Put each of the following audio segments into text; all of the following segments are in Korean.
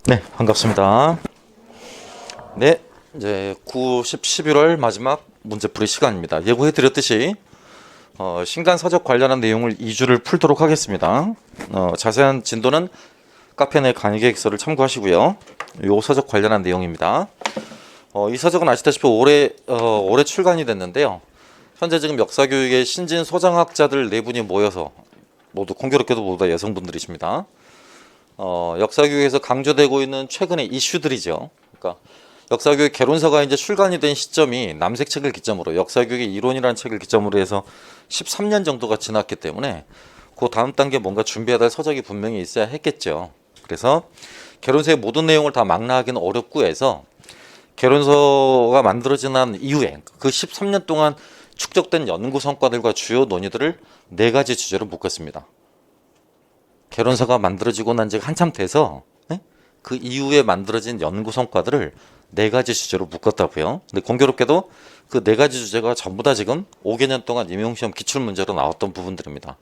네, 반갑습니다. 네, 이제 9, 10, 11월 마지막 문제풀이 시간입니다. 예고해드렸듯이 신간 서적 관련한 내용을 2주를 풀도록 하겠습니다. 자세한 진도는 카페 내 강의 계획서를 참고하시고요. 요 서적 관련한 내용입니다. 이 서적은 아시다시피 올해 출간이 됐는데요. 현재 지금 역사교육의 신진 소장학자들 4분이 모여서 모두 공교롭게도 모두 다 여성분들이십니다. 역사교육에서 강조되고 있는 최근의 이슈들이죠. 그러니까 역사교육 개론서가 이제 출간이 된 시점이 남색책을 기점으로 역사교육의 이론이라는 책을 기점으로 해서 13년 정도가 지났기 때문에 그 다음 단계 뭔가 준비해야 될 서적이 분명히 있어야 했겠죠. 그래서 개론서의 모든 내용을 다 망라하기는 어렵고 해서 개론서가 만들어진 한 이후에 그 13년 동안 축적된 연구 성과들과 주요 논의들을 4가지 주제로 묶었습니다. 개론서가 만들어지고 난 지 한참 돼서 그 이후에 만들어진 연구 성과들을 4가지 주제로 묶었다고요. 근데 공교롭게도 그 4가지 주제가 전부 다 지금 5개년 동안 임용시험 기출문제로 나왔던 부분들입니다.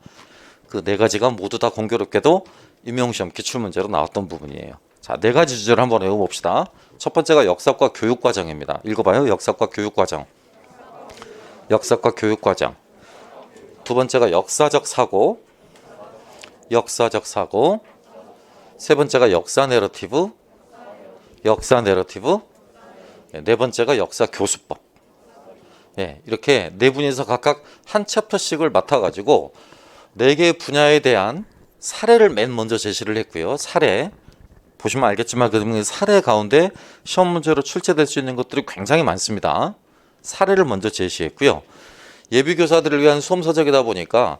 그 4가지가 모두 다 공교롭게도 임용시험 기출문제로 나왔던 부분이에요. 자, 4가지 주제를 한번 외워봅시다. 첫 번째가 역사과 교육과정입니다. 읽어봐요. 역사과 교육과정. 역사과 교육과정. 두 번째가 역사적 사고. 역사적 사고. 세 번째가 역사 내러티브. 역사 내러티브. 네 번째가 역사 교수법. 이렇게 4분이서 각각 한 챕터씩을 맡아가지고 4개 분야에 대한 사례를 맨 먼저 제시를 했고요. 사례. 보시면 알겠지만 그 사례 가운데 시험 문제로 출제될 수 있는 것들이 굉장히 많습니다. 사례를 먼저 제시했고요. 예비교사들을 위한 수험서적이다 보니까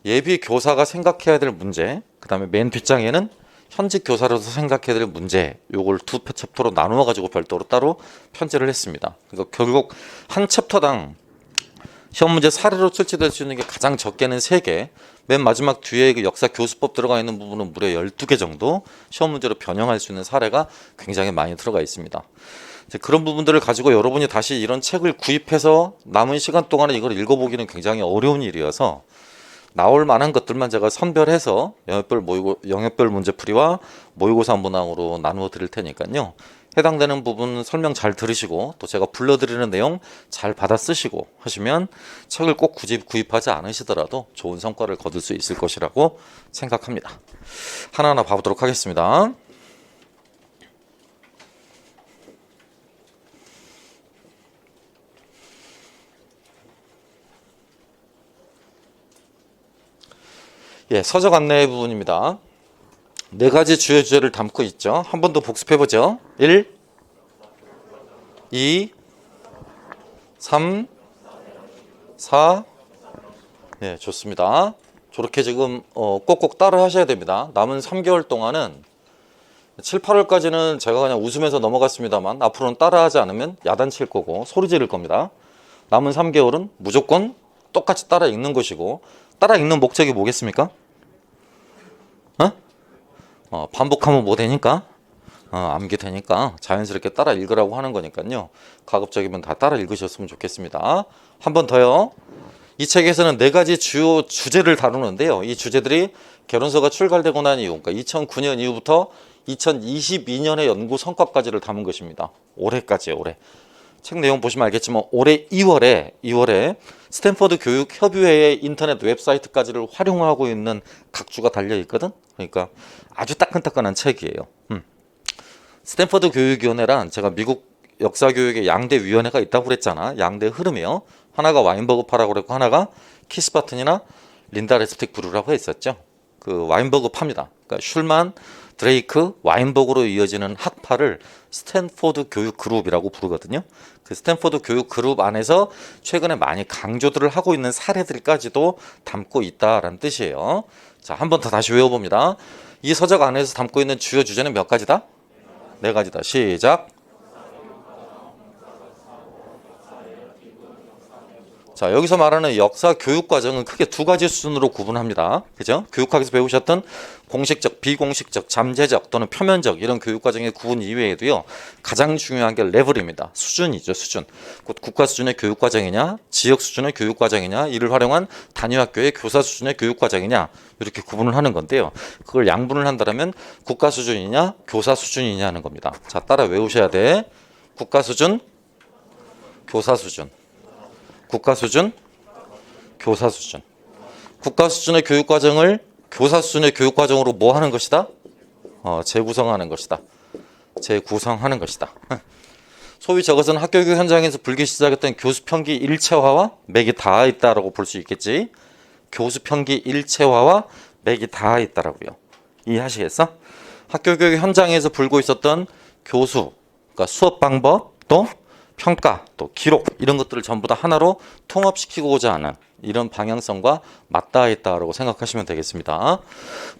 예비교사가 생각해야 될 문제, 그 다음에 맨 뒷장에는 현직 교사로서 생각해야 될 문제, 요걸 2 챕터로 나누어 가지고 별도로 따로 편제를 했습니다. 그러니까 결국 한 챕터당 시험 문제 사례로 출제될 수 있는 게 가장 적게는 3개, 맨 마지막 뒤에 그 역사 교수법 들어가 있는 부분은 무려 12개 정도 시험 문제로 변형할 수 있는 사례가 굉장히 많이 들어가 있습니다. 이제 그런 부분들을 가지고 여러분이 다시 이런 책을 구입해서 남은 시간 동안에 이걸 읽어보기는 굉장히 어려운 일이어서 나올 만한 것들만 제가 선별해서 영역별 문제풀이와 모의고사 문항으로 나누어 드릴 테니까요. 해당되는 부분 설명 잘 들으시고 또 제가 불러드리는 내용 잘 받아 쓰시고 하시면 책을 꼭 굳이 구입하지 않으시더라도 좋은 성과를 거둘 수 있을 것이라고 생각합니다. 하나하나 봐보도록 하겠습니다. 서적 안내 부분입니다. 4가지 주요 주제를 담고 있죠. 한 번 더 복습해보죠. 1, 2, 3, 4. 좋습니다. 저렇게 지금 꼭꼭 따라 하셔야 됩니다. 남은 3개월 동안은 7, 8월까지는 제가 그냥 웃으면서 넘어갔습니다만 앞으로는 따라하지 않으면 야단칠 거고 소리 지를 겁니다. 남은 3개월은 무조건 똑같이 따라 읽는 것이고, 따라 읽는 목적이 뭐겠습니까? 반복하면 뭐 되니까? 암기되니까 자연스럽게 따라 읽으라고 하는 거니까요. 가급적이면 다 따라 읽으셨으면 좋겠습니다. 한 번 더요. 이 책에서는 4가지 주요 주제를 다루는데요. 이 주제들이 개론서가 출간되고 난 이후, 그러니까 2009년 이후부터 2022년의 연구 성과까지를 담은 것입니다. 올해까지요, 올해. 책 내용 보시면 알겠지만 올해 2월에 스탠퍼드 교육협의회의 인터넷 웹사이트까지를 활용하고 있는 각주가 달려 있거든. 그러니까 아주 따끈따끈한 책이에요. 스탠퍼드 교육위원회란 제가 미국 역사교육의 양대 위원회가 있다고 그랬잖아. 양대 흐름이요. 하나가 와인버그파라고 그랬고 하나가 키스바튼이나 린다 레스틱 브루라고 했었죠. 그 와인버그파입니다. 그러니까 슐만, 드레이크, 와인버그로 이어지는 학파를 스탠포드 교육 그룹이라고 부르거든요. 그 스탠포드 교육 그룹 안에서 최근에 많이 강조들을 하고 있는 사례들까지도 담고 있다라는 뜻이에요. 자, 한 번 더 다시 외워봅니다. 이 서적 안에서 담고 있는 주요 주제는 몇 가지다? 4가지다. 시작. 자, 여기서 말하는 역사 교육 과정은 크게 두 가지 수준으로 구분합니다. 그죠? 교육학에서 배우셨던 공식적, 비공식적, 잠재적 또는 표면적 이런 교육 과정의 구분 이외에도요. 가장 중요한 게 레벨입니다. 수준이죠, 수준. 곧 국가 수준의 교육 과정이냐, 지역 수준의 교육 과정이냐, 이를 활용한 단위 학교의 교사 수준의 교육 과정이냐 이렇게 구분을 하는 건데요. 그걸 양분을 한다면 국가 수준이냐, 교사 수준이냐 하는 겁니다. 자, 따라 외우셔야 돼. 국가 수준, 교사 수준. 국가 수준, 교사 수준. 국가 수준의 교육 과정을 교사 수준의 교육 과정으로 뭐 하는 것이다? 재구성하는 것이다. 재구성하는 것이다. 소위 저것은 학교 교육 현장에서 불기 시작했던 교수 편기 일체화와 맥이 닿아 있다라고 볼 수 있겠지. 교수 편기 일체화와 맥이 닿아 있다라고요. 이해하시겠어? 학교 교육 현장에서 불고 있었던 교수, 그러니까 수업 방법, 또 평가, 또 기록 이런 것들을 전부 다 하나로 통합시키고자 하는 이런 방향성과 맞닿아 있다고 생각하시면 되겠습니다.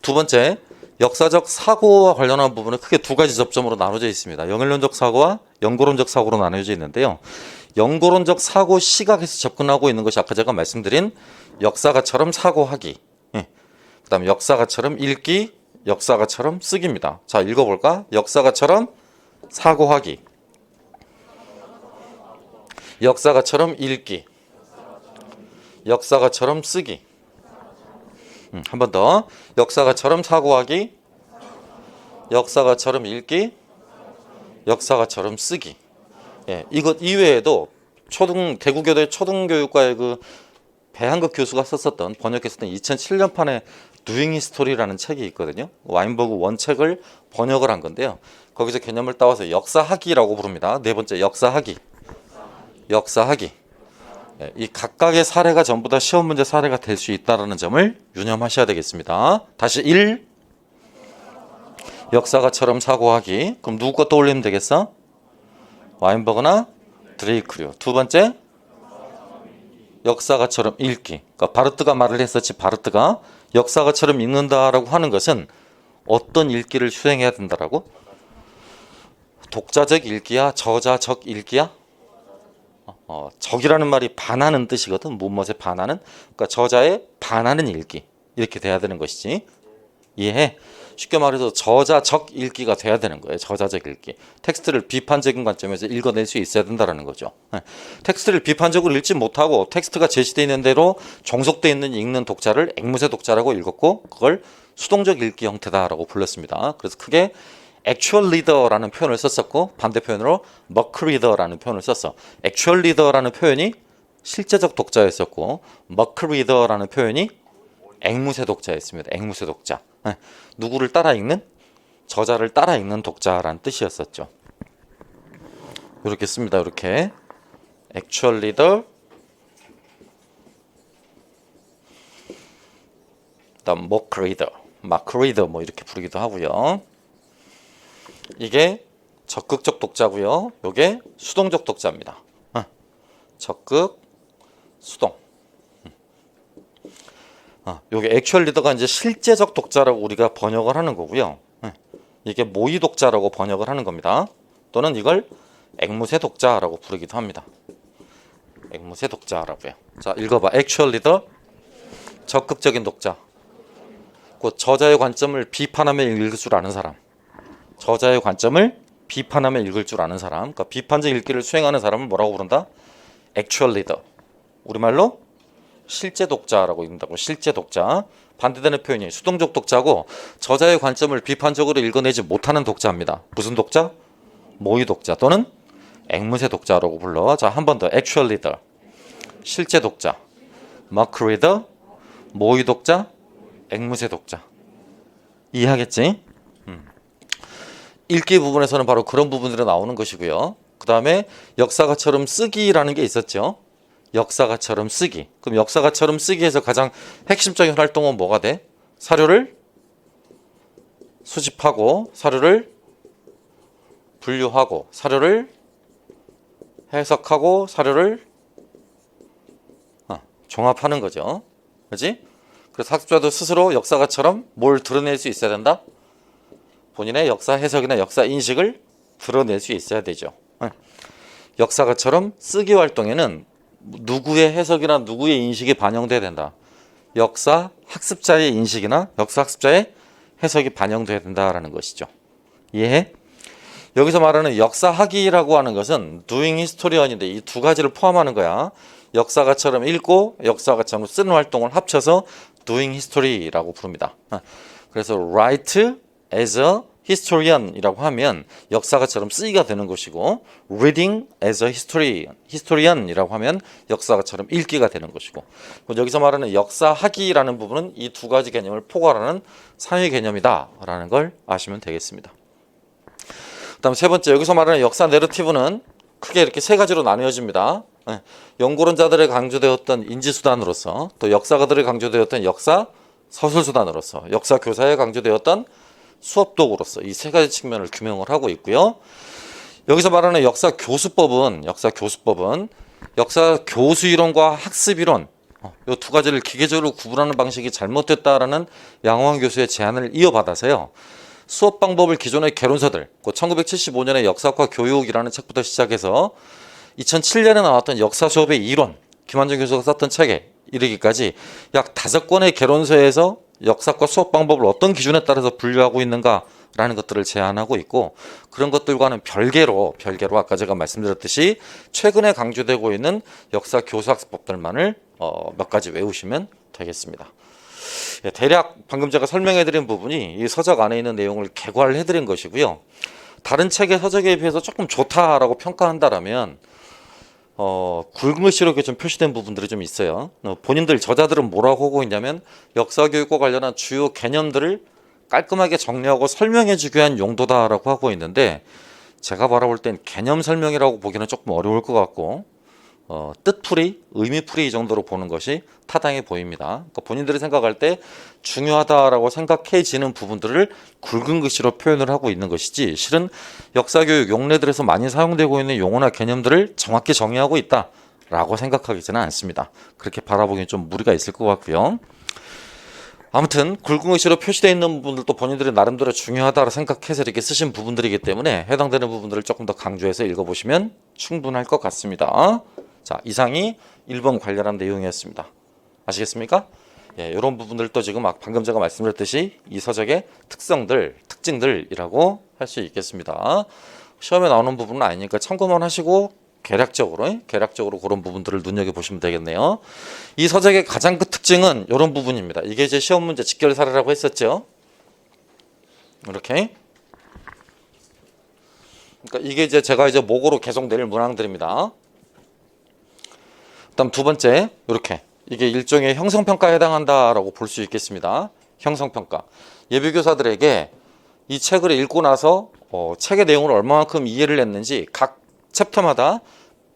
두 번째, 역사적 사고와 관련한 부분은 크게 두 가지 접점으로 나눠져 있습니다. 영일론적 사고와 연고론적 사고로 나눠져 있는데요. 연고론적 사고 시각에서 접근하고 있는 것이 아까 제가 말씀드린 역사가처럼 사고하기, 그 다음에 역사가처럼 읽기, 역사가처럼 쓰기입니다. 자, 읽어볼까? 역사가처럼 사고하기, 역사가처럼 읽기, 역사가처럼 쓰기. 한 번 더. 역사가처럼 사고하기, 역사가처럼 읽기, 역사가처럼 쓰기. 예, 이것 이외에도 대구교대 초등교육과의 그 배한국 교수가 썼었던 번역했었던 2007년판의 누잉 히스토리라는 책이 있거든요. 와인버그 원책을 번역을 한 건데요. 거기서 개념을 따와서 역사학이라고 부릅니다. 네 번째, 역사학이. 역사학이. 이 각각의 사례가 전부 다 시험 문제 사례가 될 수 있다는 점을 유념하셔야 되겠습니다. 다시 1. 역사가처럼 사고하기. 그럼 누구 거 떠올리면 되겠어? 와인버그나 드레이크류. 두 번째, 역사가처럼 읽기. 그러니까 바르트가 말을 했었지. 바르트가 역사가처럼 읽는다라고 하는 것은 어떤 읽기를 수행해야 된다라고? 독자적 읽기야? 저자적 읽기야? 적이라는 말이 반하는 뜻이거든. 무엇에 반하는? 그러니까 저자의 반하는 읽기 이렇게 돼야 되는 것이지. 이해해? 쉽게 말해서 저자적 읽기가 돼야 되는 거예요. 저자적 읽기. 텍스트를 비판적인 관점에서 읽어낼 수 있어야 된다는 거죠. 텍스트를 비판적으로 읽지 못하고 텍스트가 제시되어 있는 대로 종속되어 있는 읽는 독자를 앵무새 독자라고 읽었고 그걸 수동적 읽기 형태다라고 불렀습니다. 그래서 크게 actual reader라는 표현을 썼었고 반대표현으로 mock reader라는 표현을 썼어. actual reader라는 표현이 실제적 독자였었고 mock reader라는 표현이 앵무새 독자였습니다. 앵무새 독자. 누구를 따라 읽는? 저자를 따라 읽는 독자라는 뜻이었었죠. 이렇게 씁니다. 이렇게 actual reader, 그다음 mock reader, mock reader 뭐 이렇게 부르기도 하고요. 이게 적극적 독자고요. 요게 수동적 독자입니다. 적극, 수동. 요게 액츄얼 리더가 이제 실제적 독자라고 우리가 번역을 하는 거고요. 이게 모의 독자라고 번역을 하는 겁니다. 또는 이걸 앵무새 독자라고 부르기도 합니다. 앵무새 독자라고요. 자, 읽어봐. 액츄얼 리더, 적극적인 독자. 곧 저자의 관점을 비판하며 읽을 줄 아는 사람. 저자의 관점을 비판하며 읽을 줄 아는 사람, 그러니까 비판적 읽기를 수행하는 사람을 뭐라고 부른다? actual reader. 우리말로 실제 독자라고 읽는다고. 실제 독자. 반대되는 표현이 수동적 독자고 저자의 관점을 비판적으로 읽어내지 못하는 독자입니다. 무슨 독자? 모의 독자 또는 앵무새 독자라고 불러. 자, 한 번 더. actual reader. 실제 독자. mock reader. 모의 독자. 앵무새 독자. 이해하겠지? 읽기 부분에서는 바로 그런 부분들이 나오는 것이고요. 그 다음에 역사가처럼 쓰기라는 게 있었죠. 역사가처럼 쓰기. 그럼 역사가처럼 쓰기에서 가장 핵심적인 활동은 뭐가 돼? 사료를 수집하고 사료를 분류하고 사료를 해석하고 사료를 종합하는 거죠. 그렇지? 그래서 학습자도 스스로 역사가처럼 뭘 드러낼 수 있어야 된다? 본인의 역사 해석이나 역사 인식을 드러낼 수 있어야 되죠. 역사가처럼 쓰기 활동에는 누구의 해석이나 누구의 인식이 반영돼야 된다. 역사 학습자의 인식이나 역사 학습자의 해석이 반영돼야 된다라는 것이죠. 이해해? 여기서 말하는 역사학이라고 하는 것은 doing historian인데 이 두 가지를 포함하는 거야. 역사가처럼 읽고 역사가처럼 쓰는 활동을 합쳐서 doing history라고 부릅니다. 그래서 write as a historian이라고 하면 역사가처럼 쓰기가 되는 것이고 reading as a historian이라고 하면 역사가처럼 읽기가 되는 것이고 여기서 말하는 역사학이라는 부분은 이 두 가지 개념을 포괄하는 상위 개념이다라는 걸 아시면 되겠습니다. 그다음 세 번째 여기서 말하는 역사 내러티브는 크게 이렇게 세 가지로 나뉘어집니다. 연구론자들에 강조되었던 인지수단으로서 또 역사가들에 강조되었던 역사 서술수단으로서 역사 교사에 강조되었던 수업도구로서 이 세 가지 측면을 규명을 하고 있고요. 여기서 말하는 역사 교수법은 역사 교수이론과 학습이론 이 두 가지를 기계적으로 구분하는 방식이 잘못됐다라는 양호한 교수의 제안을 이어받아서요. 수업 방법을 기존의 개론서들, 1975년에 역사과 교육이라는 책부터 시작해서 2007년에 나왔던 역사 수업의 이론, 김한정 교수가 썼던 책에 이르기까지 약 5권의 개론서에서 역사과 수업 방법을 어떤 기준에 따라서 분류하고 있는가라는 것들을 제안하고 있고 그런 것들과는 별개로 아까 제가 말씀드렸듯이 최근에 강조되고 있는 역사 교수학습법들만을 몇 가지 외우시면 되겠습니다. 대략 방금 제가 설명해드린 부분이 이 서적 안에 있는 내용을 개괄을 해드린 것이고요. 다른 책의 서적에 비해서 조금 좋다라고 평가한다라면 굵은 글씨로 이렇게 좀 표시된 부분들이 좀 있어요. 본인들 저자들은 뭐라고 하고 있냐면 역사교육과 관련한 주요 개념들을 깔끔하게 정리하고 설명해주기 위한 용도다라고 하고 있는데 제가 바라볼 땐 개념 설명이라고 보기는 조금 어려울 것 같고 뜻풀이, 의미풀이 이 정도로 보는 것이 타당해 보입니다. 그러니까 본인들이 생각할 때 중요하다라고 생각해지는 부분들을 굵은 글씨로 표현을 하고 있는 것이지 실은 역사교육 용례들에서 많이 사용되고 있는 용어나 개념들을 정확히 정의하고 있다라고 생각하기는 않습니다. 그렇게 바라보기엔 좀 무리가 있을 것 같고요. 아무튼 굵은 글씨로 표시되어 있는 부분들도 본인들이 나름대로 중요하다고 생각해서 이렇게 쓰신 부분들이기 때문에 해당되는 부분들을 조금 더 강조해서 읽어보시면 충분할 것 같습니다. 자, 이상이 1번 관련한 내용이었습니다. 아시겠습니까? 이런 부분들도 지금 방금 제가 말씀드렸듯이 이 서적의 특징들이라고 할 수 있겠습니다. 시험에 나오는 부분은 아니니까 참고만 하시고 계략적으로 그런 부분들을 눈여겨보시면 되겠네요. 이 서적의 가장 큰 특징은 이런 부분입니다. 이게 이제 시험 문제 직결 사례라고 했었죠. 이렇게. 그러니까 이게 이제 제가 이제 목으로 계속 내릴 문항들입니다. 그다음 두 번째 이렇게 이게 일종의 형성평가에 해당한다라고 볼 수 있겠습니다. 형성평가. 예비교사들에게 이 책을 읽고 나서 책의 내용을 얼마만큼 이해를 했는지 각 챕터마다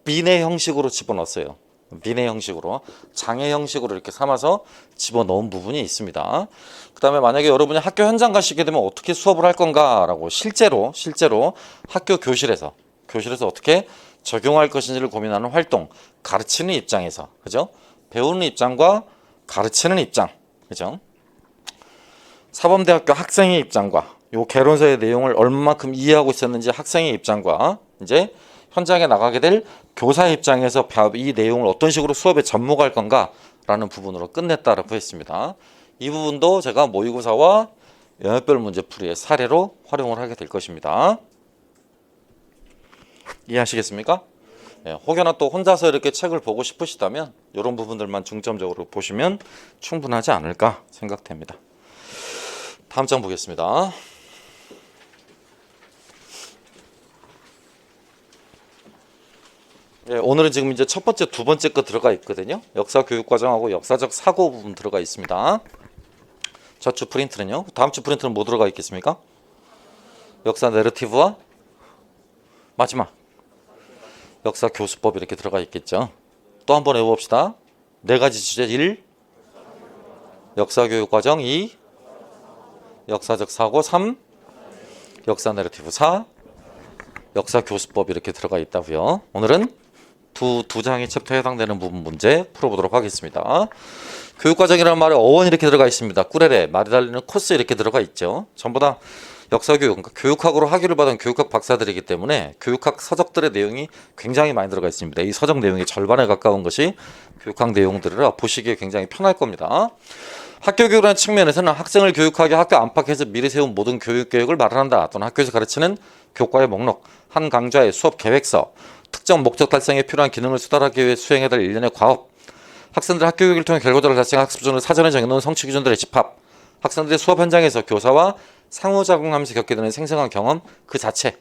비례 형식으로 집어넣었어요. 비례 형식으로 장애 형식으로 이렇게 삼아서 집어넣은 부분이 있습니다. 그 다음에 만약에 여러분이 학교 현장 가시게 되면 어떻게 수업을 할 건가라고 실제로 학교 교실에서 어떻게 적용할 것인지를 고민하는 활동, 가르치는 입장에서, 그죠? 배우는 입장과 가르치는 입장, 그죠? 사범대학교 학생의 입장과 요 개론서의 내용을 얼마만큼 이해하고 있었는지 학생의 입장과 이제 현장에 나가게 될 교사의 입장에서 이 내용을 어떤 식으로 수업에 접목할 건가라는 부분으로 끝냈다라고 했습니다. 이 부분도 제가 모의고사와 영역별 문제풀이의 사례로 활용을 하게 될 것입니다. 이해하시겠습니까? 혹여나 또 혼자서 이렇게 책을 보고 싶으시다면 이런 부분들만 중점적으로 보시면 충분하지 않을까 생각됩니다. 다음 장 보겠습니다. 오늘은 지금 이제 첫 번째, 두 번째 거 들어가 있거든요. 역사 교육 과정하고 역사적 사고 부분 들어가 있습니다. 저주 프린트는요. 다음 주 프린트는 뭐 들어가 있겠습니까? 역사 내러티브와 마지막 역사 교수법 이렇게 들어가 있겠죠. 또 한번 해봅시다. 네 가지 주제 1. 역사 교육 과정 2. 역사적 사고 3. 역사 내러티브 4. 역사 교수법 이렇게 들어가 있다고요. 오늘은 두 장의 챕터에 해당되는 부분 문제 풀어보도록 하겠습니다. 교육과정이라는 말에 어원 이렇게 들어가 있습니다. 꾸레레, 말이 달리는 코스 이렇게 들어가 있죠. 전부 다 역사교육, 그러니까 교육학으로 학위를 받은 교육학 박사들이기 때문에 교육학 서적들의 내용이 굉장히 많이 들어가 있습니다. 이 서적 내용의 절반에 가까운 것이 교육학 내용들이라 보시기에 굉장히 편할 겁니다. 학교 교육이라는 측면에서는 학생을 교육하게 학교 안팎에서 미리 세운 모든 교육 계획을 말한다. 또는 학교에서 가르치는 교과의 목록, 한 강좌의 수업 계획서, 특정 목적 달성에 필요한 기능을 수달하기 위해 수행해야 될 일련의 과업, 학생들 학교 교육을 통해 결과적으로 달성한 학습 수준을 사전에 정해놓은 성취 기준들의 집합, 학생들의 수업 현장에서 교사와 상호작용하면서 겪게 되는 생생한 경험 그 자체,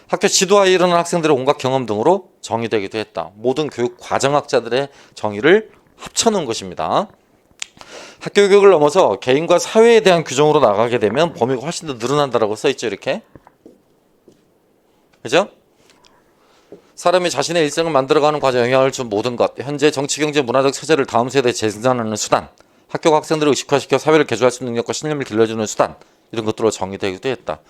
학교 지도하에 일어난 학생들의 온갖 경험 등으로 정의되기도 했다. 모든 교육 과정학자들의 정의를 합쳐놓은 것입니다. 학교 교육을 넘어서 개인과 사회에 대한 규정으로 나가게 되면 범위가 훨씬 더 늘어난다라고 써있죠. 이렇게. 그죠? 사람이 자신의 일생을 만들어가는 과정에 영향을 준 모든 것, 현재 정치, 경제, 문화적 체제를 다음 세대에 재생산하는 수단, 학교가 학생들을 의식화시켜 사회를 개조할 수 있는 능력과 신념을 길러주는 수단, 이런 것들로 정의되기도 했다.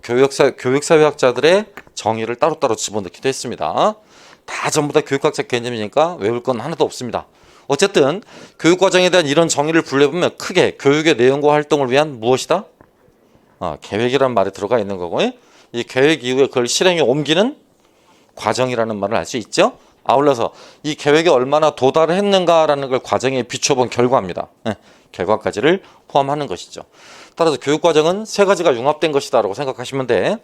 교육사회학자들의 정의를 따로따로 집어넣기도 했습니다. 다 전부 다 교육학자 개념이니까 외울 건 하나도 없습니다. 어쨌든 교육과정에 대한 이런 정의를 분류해보면 크게 교육의 내용과 활동을 위한 무엇이다? 계획이라는 말이 들어가 있는 거고, 이 계획 이후에 그걸 실행에 옮기는 과정이라는 말을 알 수 있죠. 아울러서 이 계획에 얼마나 도달했는가라는 걸 과정에 비춰본 결과입니다. 결과까지를 포함하는 것이죠. 따라서 교육과정은 세 가지가 융합된 것이다 라고 생각하시면 돼.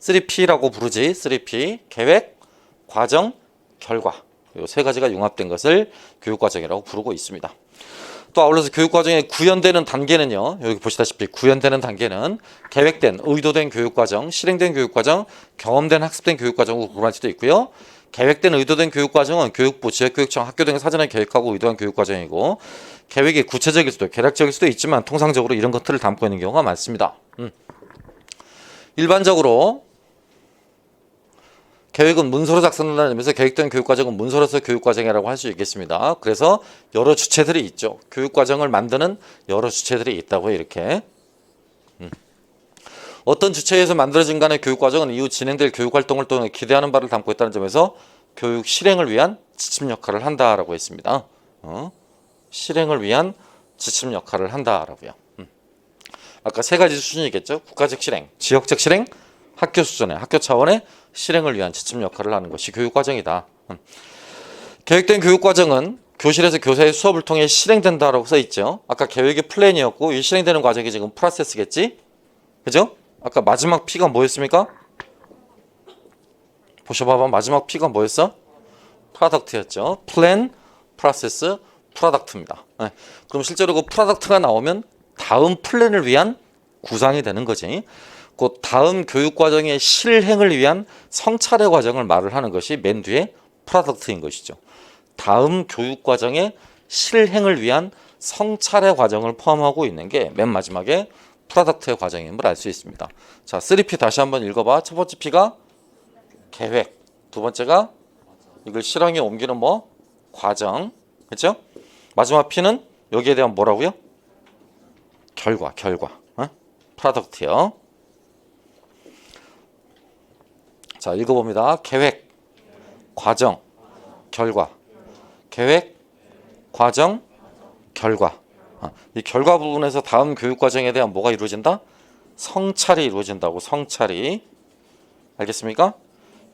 3P라고 부르지. 3P, 계획, 과정, 결과. 이 세 가지가 융합된 것을 교육과정이라고 부르고 있습니다. 또 아울러서 교육과정에 구현되는 단계는요. 여기 보시다시피 구현되는 단계는 계획된, 의도된 교육과정, 실행된 교육과정, 경험된, 학습된 교육과정으로 구분할 수도 있고요. 계획된, 의도된 교육과정은 교육부, 지역교육청, 학교 등이 사전에 계획하고 의도한 교육과정이고, 계획이 구체적일 수도, 계략적일 수도 있지만 통상적으로 이런 것들을 담고 있는 경우가 많습니다. 일반적으로 계획은 문서로 작성된다는 점에서 계획된 교육과정은 문서로서 교육과정이라고 할 수 있겠습니다. 그래서 여러 주체들이 있죠. 교육과정을 만드는 여러 주체들이 있다고 이렇게. 어떤 주체에서 만들어진 간의 교육과정은 이후 진행될 교육활동을 통해 기대하는 바를 담고 있다는 점에서 교육 실행을 위한 지침 역할을 한다라고 했습니다. 실행을 위한 지침 역할을 한다라고요. 아까 세 가지 수준이겠죠. 국가적 실행, 지역적 실행, 학교 수준의, 학교 차원의 실행을 위한 지침 역할을 하는 것이 교육과정이다. 계획된 교육과정은 교실에서 교사의 수업을 통해 실행된다라고 써있죠. 아까 계획이 플랜이었고 이 실행되는 과정이 지금 프로세스겠지? 그죠? 아까 마지막 P가 뭐였습니까? 보셔봐봐. 마지막 P가 뭐였어? 프로덕트였죠. 플랜, 프로세스, 프로덕트입니다. 그럼 실제로 그 프로덕트가 나오면 다음 플랜을 위한 구상이 되는 거지. 그 다음 교육과정의 실행을 위한 성찰의 과정을 말을 하는 것이 맨 뒤에 프로덕트인 것이죠. 다음 교육과정의 실행을 위한 성찰의 과정을 포함하고 있는 게 맨 마지막에 프로덕트의 과정임을 알 수 있습니다. 자, 3P 다시 한번 읽어봐. 첫 번째 P가 계획, 두 번째가 이걸 실행에 옮기는 뭐? 과정, 그렇죠? 마지막 P는 여기에 대한 뭐라고요? 결과, 프로덕트요. 자, 읽어봅니다. 계획, 과정, 결과. 계획, 과정, 결과. 이 결과 부분에서 다음 교육과정에 대한 뭐가 이루어진다? 성찰이 이루어진다고. 성찰이. 알겠습니까?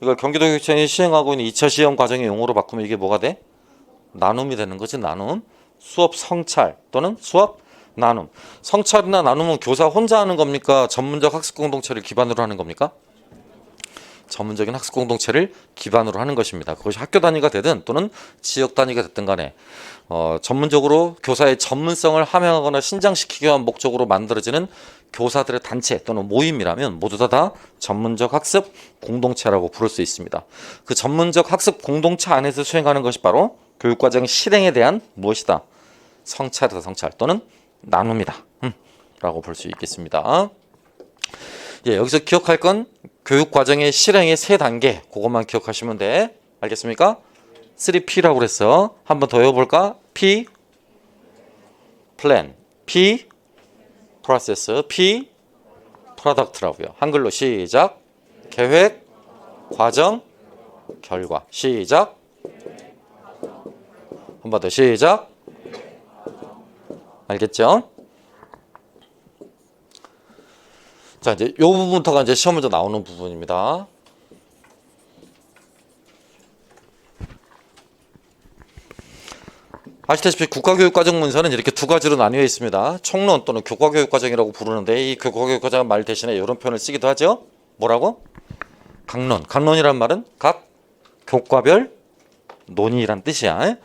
이걸 경기도교육청이 시행하고 있는 2차 시험 과정의 용어로 바꾸면 이게 뭐가 돼? 나눔이 되는 거지. 나눔. 수업 성찰 또는 수업 나눔. 성찰이나 나눔은 교사 혼자 하는 겁니까? 전문적 학습 공동체를 기반으로 하는 겁니까? 전문적인 학습 공동체를 기반으로 하는 것입니다. 그것이 학교 단위가 되든 또는 지역 단위가 됐든 간에 전문적으로 교사의 전문성을 함양하거나 신장시키기 위한 목적으로 만들어지는 교사들의 단체 또는 모임이라면 모두 다 전문적 학습 공동체라고 부를 수 있습니다. 그 전문적 학습 공동체 안에서 수행하는 것이 바로 교육과정 실행에 대한 무엇이다? 성찰이다. 성찰 또는 나눔이다. 라고 볼 수 있겠습니다. 예, 여기서 기억할 건 교육과정의 실행의 세 단계, 그것만 기억하시면 돼. 알겠습니까? 3P라고 그랬어. 한번 더 외워볼까? P, plan, P, process, P, product라고요. 한글로 시작. 계획, 과정, 결과. 시작. 한 번 더 시작. 알겠죠? 자, 이제 요 부분부터가 이제 시험 문제 나오는 부분입니다. 아시다시피 국가교육과정 문서는 이렇게 두 가지로 나뉘어 있습니다. 총론 또는 교과교육과정이라고 부르는데 이 교과교육과정 말 대신에 이런 표현을 쓰기도 하죠. 뭐라고? 강론. 강론이란 말은 각 교과별 논의란 뜻이야.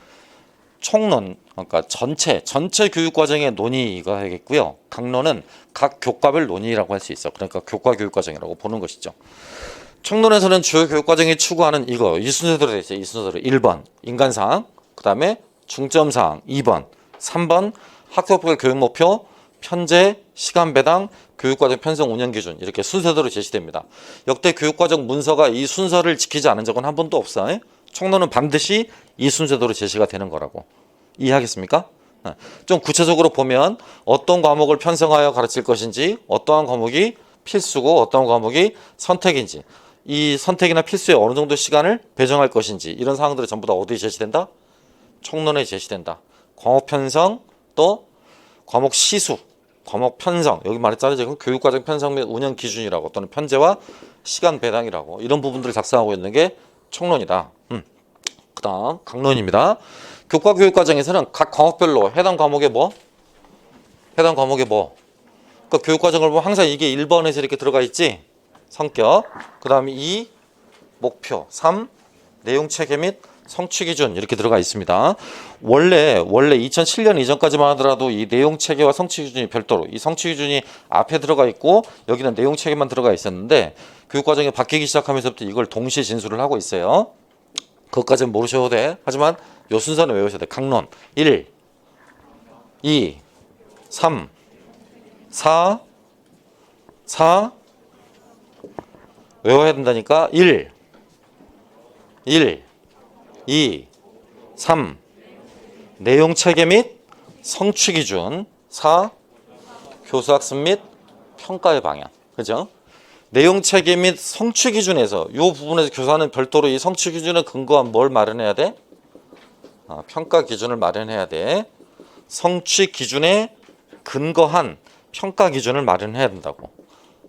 총론, 그러니까 전체 교육과정의 논의가 하겠고요. 강론은 각 교과별 논의라고 할 수 있어. 그러니까 교과교육과정이라고 보는 것이죠. 총론에서는 주요 교육과정이 추구하는 이 순서대로 되어 있어요. 이 순서대로 1번 인간사항, 그 다음에 중점사항 2번, 3번 학교별 교육목표, 편제, 시간배당, 교육과정 편성 운영기준 이렇게 순서대로 제시됩니다. 역대 교육과정 문서가 이 순서를 지키지 않은 적은 한 번도 없어. 총론은 반드시 이 순서대로 제시가 되는 거라고. 이해하겠습니까? 좀 구체적으로 보면 어떤 과목을 편성하여 가르칠 것인지, 어떠한 과목이 필수고 어떤 과목이 선택인지, 이 선택이나 필수에 어느 정도 시간을 배정할 것인지 이런 사항들이 전부 다 어디에 제시된다? 총론에 제시된다. 과목 편성 또 과목 시수, 과목 편성 여기 말했잖아요. 지금 교육과정 편성 및 운영 기준이라고 또는 편제와 시간 배당이라고 이런 부분들을 작성하고 있는 게 총론이다. 그다음 강론입니다. 교과교육과정에서는 각 과목별로 해당 과목에 그러니까 교육과정을 보면 항상 이게 1번에서 이렇게 들어가 있지. 성격, 그 다음에 2 목표, 3 내용 체계 및 성취 기준 이렇게 들어가 있습니다. 원래 2007년 이전까지만 하더라도 이 내용 체계와 성취 기준이 별도로 이 성취 기준이 앞에 들어가 있고 여기는 내용 체계만 들어가 있었는데 교육과정이 바뀌기 시작하면서부터 이걸 동시에 진술을 하고 있어요. 그것까지는 모르셔도 돼. 하지만 요 순서는 외우셔야 돼. 강론 1, 2, 3, 4 외워야 된다니까. 1, 2, 3 내용 체계 및 성취 기준, 4 교수 학습 및 평가의 방향. 그죠? 내용 체계 및 성취 기준에서 이 부분에서 교사는 별도로 이 성취 기준에 근거한 뭘 마련해야 돼? 평가 기준을 마련해야 돼. 성취 기준에 근거한 평가 기준을 마련해야 된다고.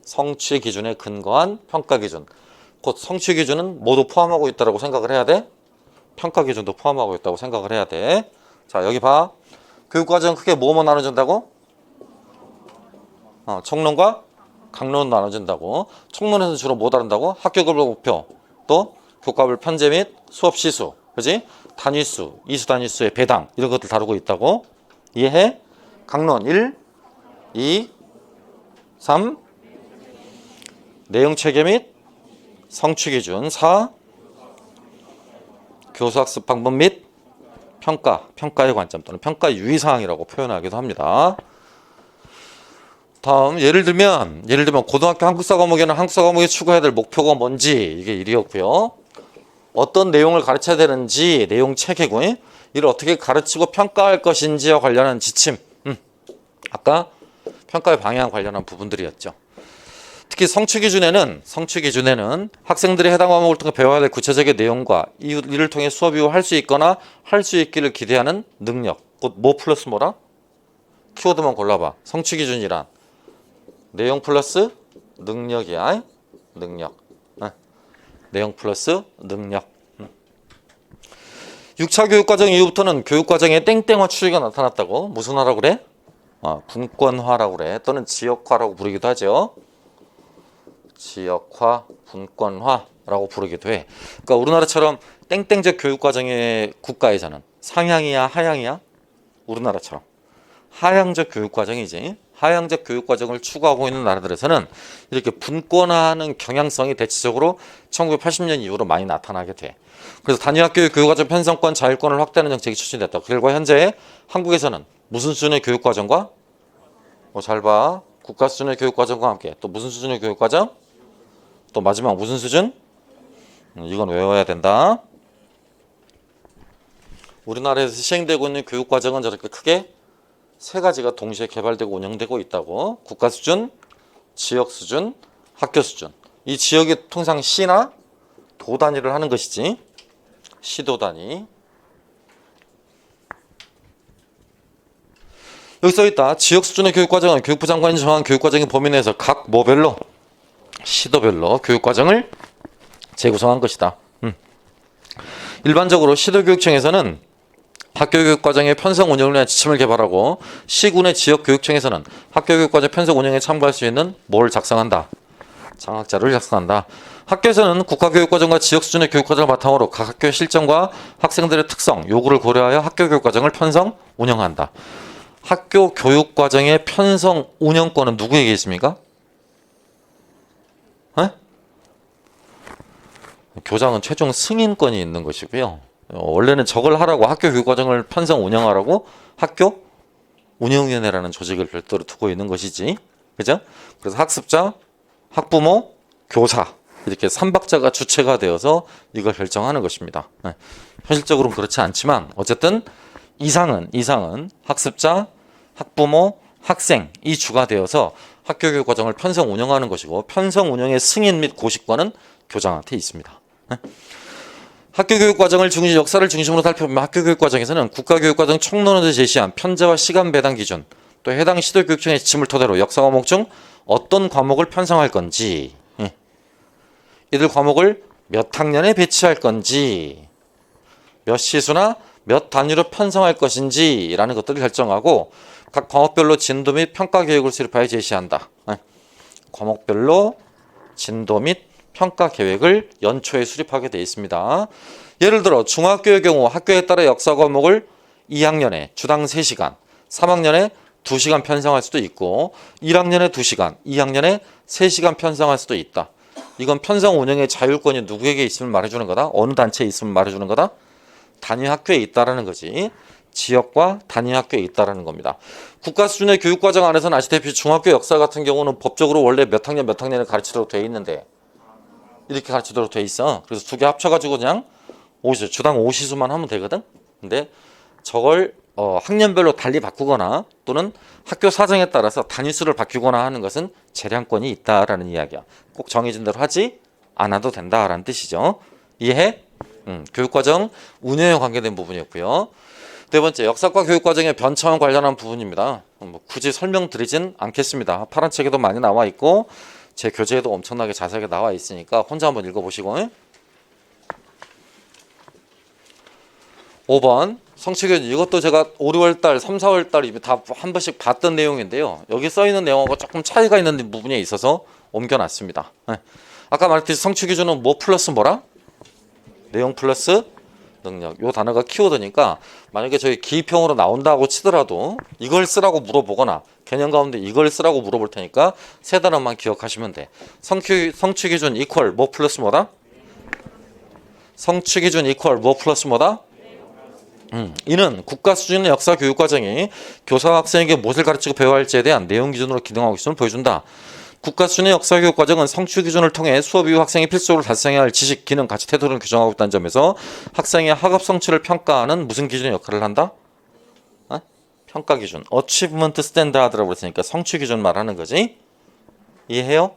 성취 기준에 근거한 평가 기준. 곧 성취 기준은 모두 포함하고 있다고 생각을 해야 돼. 평가 기준도 포함하고 있다고 생각을 해야 돼. 자, 여기 봐. 교육과정 크게 뭐뭐 나눠진다고? 총론과 강론 나눠진다고. 총론에서 주로 뭐 다룬다고? 학교별 목표, 또 교과별 편제 및 수업 시수, 그지? 단위수, 이수 단위수의 배당 이런 것들 다루고 있다고. 이해해? 강론 1, 2, 3 내용 체계 및 성취 기준, 4 교수 학습 방법 및 평가의 관점 또는 평가 유의 사항이라고 표현하기도 합니다. 다음 예를 들면 고등학교 한국사 과목에는 한국사 과목에 추구해야 될 목표가 뭔지 이게 1이었고요. 어떤 내용을 가르쳐야 되는지 내용 체계고 이를 어떻게 가르치고 평가할 것인지와 관련한 지침. 아까 평가의 방향 관련한 부분들이었죠. 특히 성취 기준에는 학생들이 해당 과목을 통해 배워야 될 구체적인 내용과 이를 통해 수업 이후 할 수 있거나 할 수 있기를 기대하는 능력. 곧 뭐 플러스 뭐라? 키워드만 골라봐. 성취 기준이란 내용 플러스 능력이야. 능력. 내용 플러스 능력. 6차 교육과정 이후부터는 교육과정에 땡땡화 추이가 나타났다고. 무슨 화라고 그래? 분권화라고 그래. 또는 지역화라고 부르기도 하죠. 지역화, 분권화라고 부르기도 해. 그러니까 우리나라처럼 땡땡제 교육과정의 국가에서는 상향이야, 하향이야? 우리나라처럼 하향적 교육과정이지. 하향적 교육과정을 추구하고 있는 나라들에서는 이렇게 분권화하는 경향성이 대체적으로 1980년 이후로 많이 나타나게 돼. 그래서 단위학교의 교육과정 편성권, 자율권을 확대하는 정책이 추진됐다. 결과 현재 한국에서는 무슨 수준의 교육과정과 잘 봐. 국가 수준의 교육과정과 함께 또 무슨 수준의 교육과정? 또 마지막 무슨 수준? 이건 외워야 된다. 우리나라에서 시행되고 있는 교육과정은 저렇게 크게 세 가지가 동시에 개발되고 운영되고 있다고. 국가 수준, 지역 수준, 학교 수준. 이 지역이 통상 시나 도 단위를 하는 것이지. 시도 단위. 여기 써있다. 지역 수준의 교육과정은 교육부 장관이 정한 교육과정의 범위 내에서 각 뭐별로 시도별로 교육과정을 재구성한 것이다. 일반적으로 시도교육청에서는 학교교육과정의 편성 운영을 위한 지침을 개발하고 시군의 지역교육청에서는 학교교육과정 편성 운영에 참고할 수 있는 뭘 작성한다. 장학자료를 작성한다. 학교에서는 국가교육과정과 지역 수준의 교육과정을 바탕으로 각 학교의 실정과 학생들의 특성, 요구를 고려하여 학교교육과정을 편성, 운영한다. 학교 교육과정의 편성, 운영권은 누구에게 있습니까? 에? 교장은 최종 승인권이 있는 것이고요. 원래는 저걸 하라고 학교 교육과정을 편성, 운영하라고 학교 운영위원회라는 조직을 별도로 두고 있는 것이지. 그죠? 그래서 학습자, 학부모, 교사 이렇게 3박자가 주체가 되어서 이걸 결정하는 것입니다. 현실적으로는 그렇지 않지만 어쨌든 이상은 학습자, 학부모, 학생 이 주가 되어서 학교교육 과정을 편성 운영하는 것이고 편성 운영의 승인 및 고시권은 교장한테 있습니다. 학교교육 과정을 역사를 중심으로 살펴보면 학교교육 과정에서는 국가교육과정 총론에서 제시한 편제와 시간 배당 기준 또 해당 시도교육청의 지침을 토대로 역사 과목 중 어떤 과목을 편성할 건지 이들 과목을 몇 학년에 배치할 건지 몇 시수나 몇 단위로 편성할 것인지 라는 것들을 결정하고 각 과목별로 진도 및 평가 계획을 수립하여 제시한다. 과목별로 진도 및 평가 계획을 연초에 수립하게 되어 있습니다. 예를 들어 중학교의 경우 학교에 따라 역사 과목을 2학년에 주당 3시간, 3학년에 2시간 편성할 수도 있고 1학년에 2시간, 2학년에 3시간 편성할 수도 있다. 이건 편성 운영의 자율권이 누구에게 있으면 말해주는 거다? 어느 단체에 있으면 말해주는 거다? 단위 학교에 있다라는 거지. 지역과 단위 학교에 있다라는 겁니다. 국가 수준의 교육과정 안에서는 아시다시피 중학교 역사 같은 경우는 법적으로 원래 몇 학년을 가르치도록 되어 있는데 이렇게 가르치도록 되어 있어. 그래서 두 개 합쳐가지고 그냥 주당 5시수만 하면 되거든. 근데 저걸 학년별로 달리 바꾸거나 또는 학교 사정에 따라서 단위수를 바꾸거나 하는 것은 재량권이 있다라는 이야기야. 꼭 정해진 대로 하지 않아도 된다라는 뜻이죠. 이해해? 교육과정 운영에 관계된 부분이었고요. 네 번째, 역사과 교육과정의 변차와 관련한 부분입니다. 굳이 설명드리진 않겠습니다. 파란 책에도 많이 나와 있고 제 교재에도 엄청나게 자세하게 나와 있으니까 혼자 한번 읽어보시고. 5번 성취교육 이것도 제가 5, 6월달, 3, 4월달 이미 다 한 번씩 봤던 내용인데요. 여기 써있는 내용하고 조금 차이가 있는 부분에 있어서 옮겨놨습니다. 아까 말했듯이 성취기준은 뭐 플러스 뭐라? 내용 플러스 능력. 요 단어가 키워드니까 만약에 저희 기입형으로 나온다고 치더라도 이걸 쓰라고 물어보거나 개념 가운데 이걸 쓰라고 물어볼 테니까 세 단어만 기억하시면 돼. 성취기준 이퀄 뭐 플러스 뭐다? 성취기준 이퀄 뭐 플러스 뭐다? 이는 국가 수준의 역사 교육 과정이 교사와 학생에게 무엇을 가르치고 배워야 할지에 대한 내용 기준으로 기능하고 있음을 보여준다. 국가 수준의 역사 교육 과정은 성취 기준을 통해 수업 이후 학생이 필수적으로 달성해야 할 지식, 기능, 가치, 태도를 규정하고 있다는 점에서 학생의 학업 성취를 평가하는 무슨 기준의 역할을 한다? 평가 기준, Achievement Standard라고 그랬으니까 성취 기준 말하는 거지. 이해해요?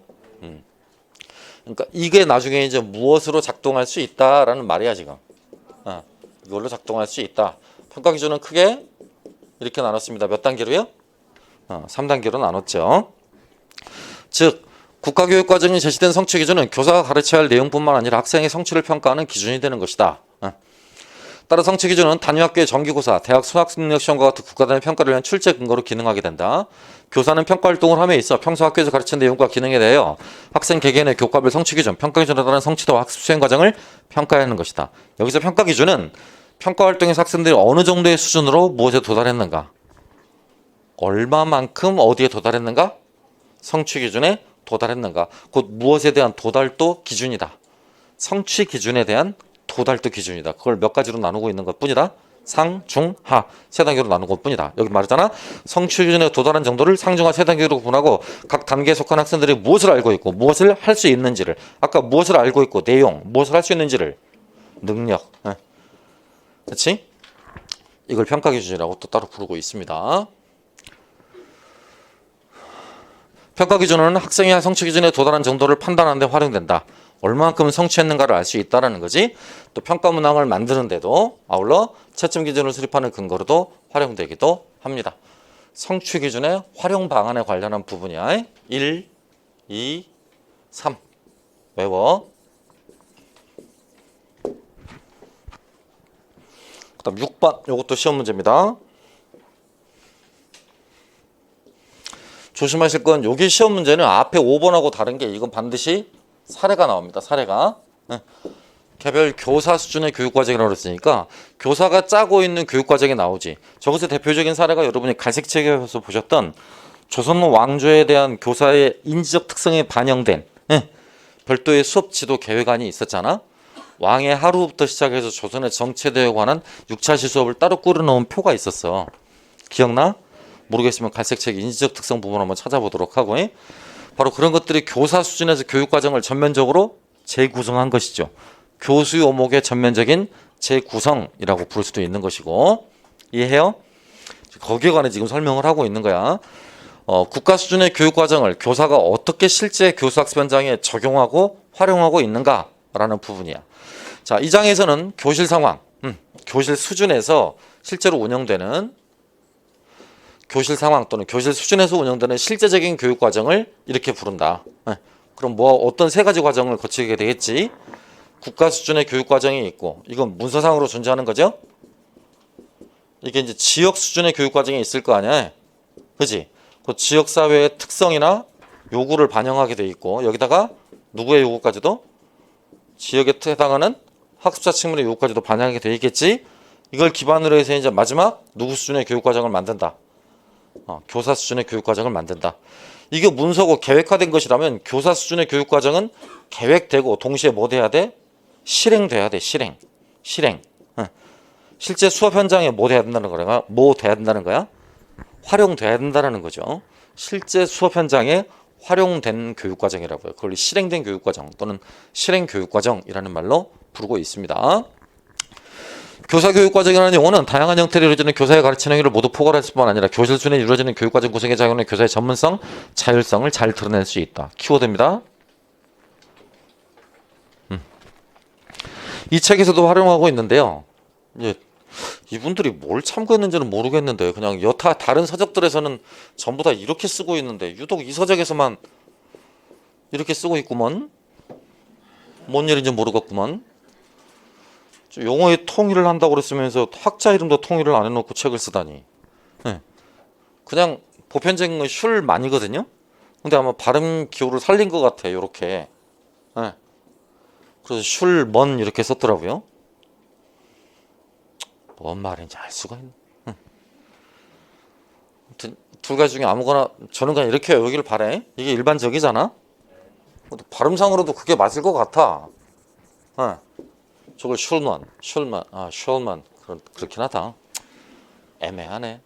그러니까 이게 나중에 이제 무엇으로 작동할 수 있다라는 말이야 지금. 이걸로 작동할 수 있다. 평가 기준은 크게 이렇게 나눴습니다. 몇 단계로요? 3단계로 나눴죠. 즉 국가교육과정이 제시된 성취 기준은 교사가 가르쳐야 할 내용뿐만 아니라 학생의 성취를 평가하는 기준이 되는 것이다. 따라 성취 기준은 단위학교의 정기고사, 대학 수학능력시험과 같은 국가단위 평가를 위한 출제 근거로 기능하게 된다. 교사는 평가활동을 함에 있어 평소 학교에서 가르치는 내용과 기능에 대하여 학생 개개인의 교과별 성취 기준, 평가 기준에 따른 성취도와 학습 수행 과정을 평가해야 하는 것이다. 여기서 평가 기준은 평가활동에서 학생들이 어느 정도의 수준으로 무엇에 도달했는가, 얼마만큼 어디에 도달했는가, 성취 기준에 도달했는가, 곧 무엇에 대한 도달도 기준이다. 성취 기준에 대한 도달도 기준이다. 그걸 몇 가지로 나누고 있는 것 뿐이다. 상, 중, 하 세 단계로 나누는 것 뿐이다. 여기 말했잖아. 성취 기준에 도달한 정도를 상, 중, 하 세 단계로 구분하고 각 단계에 속한 학생들이 무엇을 알고 있고 무엇을 할 수 있는지를, 아까 무엇을 알고 있고 내용, 무엇을 할 수 있는지를, 능력, 그렇지? 이걸 평가 기준이라고 또 따로 부르고 있습니다. 평가 기준은 학생이 성취 기준에 도달한 정도를 판단하는 데 활용된다. 얼마만큼 성취했는가를 알 수 있다는 거지. 또 평가 문항을 만드는 데도 아울러 채점 기준을 수립하는 근거로도 활용되기도 합니다. 성취 기준의 활용 방안에 관련한 부분이야. 1, 2, 3 외워. 그 다음 6번 요것도 시험 문제입니다. 조심하실 건 여기 시험 문제는 앞에 5번하고 다른 게 이건 반드시 사례가 나옵니다. 사례가. 개별 교사 수준의 교육과정이라고 그랬으니까 교사가 짜고 있는 교육과정이 나오지. 저것의 대표적인 사례가 여러분이 갈색책에서 보셨던 조선 왕조에 대한 교사의 인지적 특성에 반영된 별도의 수업 지도 계획안이 있었잖아. 왕의 하루부터 시작해서 조선의 정체대에 관한 6차시 수업을 따로 꾸려놓은 표가 있었어. 기억나? 모르겠으면 갈색책 인지적 특성 부분 한번 찾아보도록 하고, 바로 그런 것들이 교사 수준에서 교육과정을 전면적으로 재구성한 것이죠. 교수의 오목의 전면적인 재구성이라고 부를 수도 있는 것이고, 이해해요? 거기에 관해 지금 설명을 하고 있는 거야. 국가 수준의 교육과정을 교사가 어떻게 실제 교수학습 현장에 적용하고 활용하고 있는가라는 부분이야. 자, 이 장에서는 교실 상황, 교실 수준에서 실제로 운영되는 교실 상황 또는 교실 수준에서 운영되는 실제적인 교육 과정을 이렇게 부른다. 그럼 뭐 어떤 세 가지 과정을 거치게 되겠지? 국가 수준의 교육 과정이 있고, 이건 문서상으로 존재하는 거죠. 이게 이제 지역 수준의 교육 과정이 있을 거 아니야, 그지? 그 지역 사회의 특성이나 요구를 반영하게 돼 있고, 여기다가 누구의 요구까지도 지역에 해당하는 학습자 측면의 요구까지도 반영하게 돼 있겠지. 이걸 기반으로 해서 이제 마지막 누구 수준의 교육 과정을 만든다. 교사 수준의 교육과정을 만든다. 이게 문서고 계획화된 것이라면 교사 수준의 교육과정은 계획되고 동시에 뭐 돼야 돼? 실행돼야 돼. 실행. 실제 수업 현장에 뭐 돼야 된다는 거야? 뭐 돼야 된다는 거야? 활용돼야 된다는 거죠. 실제 수업 현장에 활용된 교육과정이라고요. 그걸 실행된 교육과정 또는 실행교육과정이라는 말로 부르고 있습니다. 교사교육과정이라는 용어는 다양한 형태로 이루어지는 교사의 가르치는 행위를 모두 포괄할 뿐만 아니라 교실 수준에 이루어지는 교육과정 구성에 작용하는 교사의 전문성, 자율성을 잘 드러낼 수 있다. 키워드입니다. 이 책에서도 활용하고 있는데요. 이분들이 뭘 참고했는지는 모르겠는데 그냥 여타 다른 서적들에서는 전부 다 이렇게 쓰고 있는데 유독 이 서적에서만 이렇게 쓰고 있구먼. 뭔 일인지 모르겠구먼. 용어의 통일을 한다고 그랬으면서 학자 이름도 통일을 안 해놓고 책을 쓰다니. 그냥 보편적인 건 슐만이거든요. 근데 아마 발음 기호를 살린 것 같아. 요렇게. 그래서 슐먼 이렇게 썼더라고요. 뭔 말인지 알 수가 있네. 아무튼 두 가지 중에 아무거나 저는 그냥 이렇게 외우길 바래. 이게 일반적이잖아. 발음상으로도 그게 맞을 것 같아. 저걸 슐만, 그렇긴 하다. 애매하네.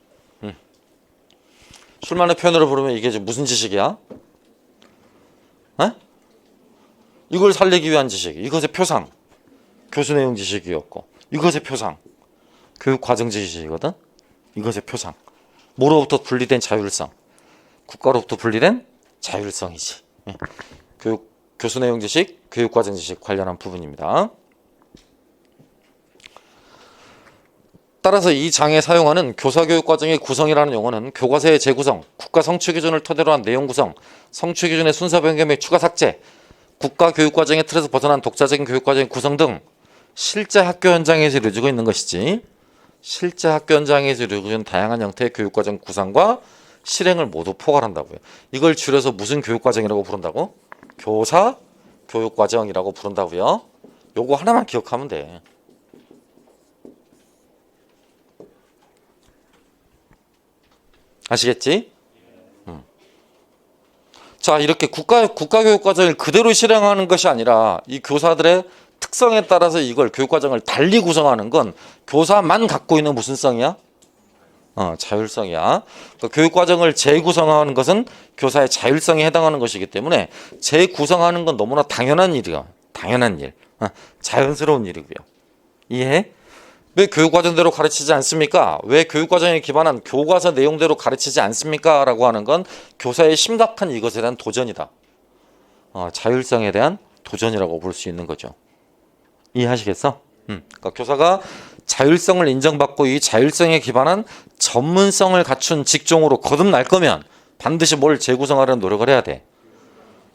슐만의 표현으로 부르면 이게 무슨 지식이야? 이걸 살리기 위한 지식, 이것의 표상, 교수 내용 지식이었고, 이것의 표상, 교육 과정 지식이거든. 이것의 표상, 뭐로부터 분리된 자율성, 국가로부터 분리된 자율성이지. 교수 내용 지식, 교육 과정 지식 관련한 부분입니다. 따라서 이 장에 사용하는 교사교육과정의 구성이라는 용어는 교과서의 재구성, 국가 성취 기준을 토대로 한 내용 구성, 성취 기준의 순서 변경 및 추가 삭제, 국가 교육과정의 틀에서 벗어난 독자적인 교육과정의 구성 등 실제 학교 현장에서 이루어지고 있는 것이지, 실제 학교 현장에서 이루어지는 다양한 형태의 교육과정 구성과 실행을 모두 포괄한다고요. 이걸 줄여서 무슨 교육과정이라고 부른다고? 교사 교육과정이라고 부른다고요. 요거 하나만 기억하면 돼. 아시겠지? 자, 이렇게 국가교육과정을 그대로 실행하는 것이 아니라 이 교사들의 특성에 따라서 이걸 교육과정을 달리 구성하는 건 교사만 갖고 있는 무슨 성이야? 자율성이야. 그러니까 교육과정을 재구성하는 것은 교사의 자율성에 해당하는 것이기 때문에 재구성하는 건 너무나 당연한 일이야. 당연한 일. 자연스러운 일이고요. 이해해? 왜 교육과정대로 가르치지 않습니까? 왜 교육과정에 기반한 교과서 내용대로 가르치지 않습니까? 라고 하는 건 교사의 심각한 이것에 대한 도전이다. 자율성에 대한 도전이라고 볼 수 있는 거죠. 이해하시겠어? 그러니까 교사가 자율성을 인정받고 이 자율성에 기반한 전문성을 갖춘 직종으로 거듭날 거면 반드시 뭘 재구성하려는 노력을 해야 돼.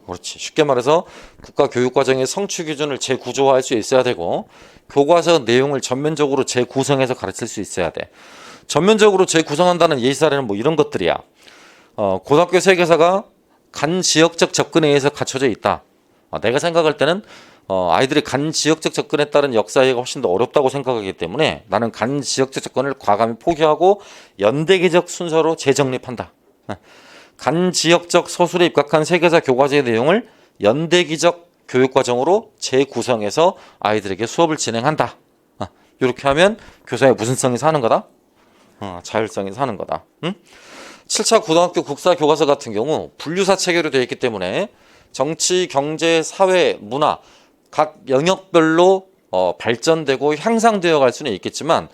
그렇지. 쉽게 말해서 국가교육과정의 성취 기준을 재구조화할 수 있어야 되고 교과서 내용을 전면적으로 재구성해서 가르칠 수 있어야 돼. 전면적으로 재구성한다는 예시 사례는 뭐 이런 것들이야. 고등학교 세계사가 간 지역적 접근에 의해서 갖춰져 있다. 내가 생각할 때는 아이들이 간 지역적 접근에 따른 역사 이해가 훨씬 더 어렵다고 생각하기 때문에 나는 간 지역적 접근을 과감히 포기하고 연대기적 순서로 재정립한다. 간 지역적 서술에 입각한 세계사 교과서의 내용을 연대기적 교육과정으로 재구성해서 아이들에게 수업을 진행한다. 이렇게 하면 교사의 무슨 성이 사는 거다? 자율성이 사는 거다. 7차 고등학교 국사 교과서 같은 경우 분류사 체계로 되어 있기 때문에 정치, 경제, 사회, 문화 각 영역별로 발전되고 향상되어 갈 수는 있겠지만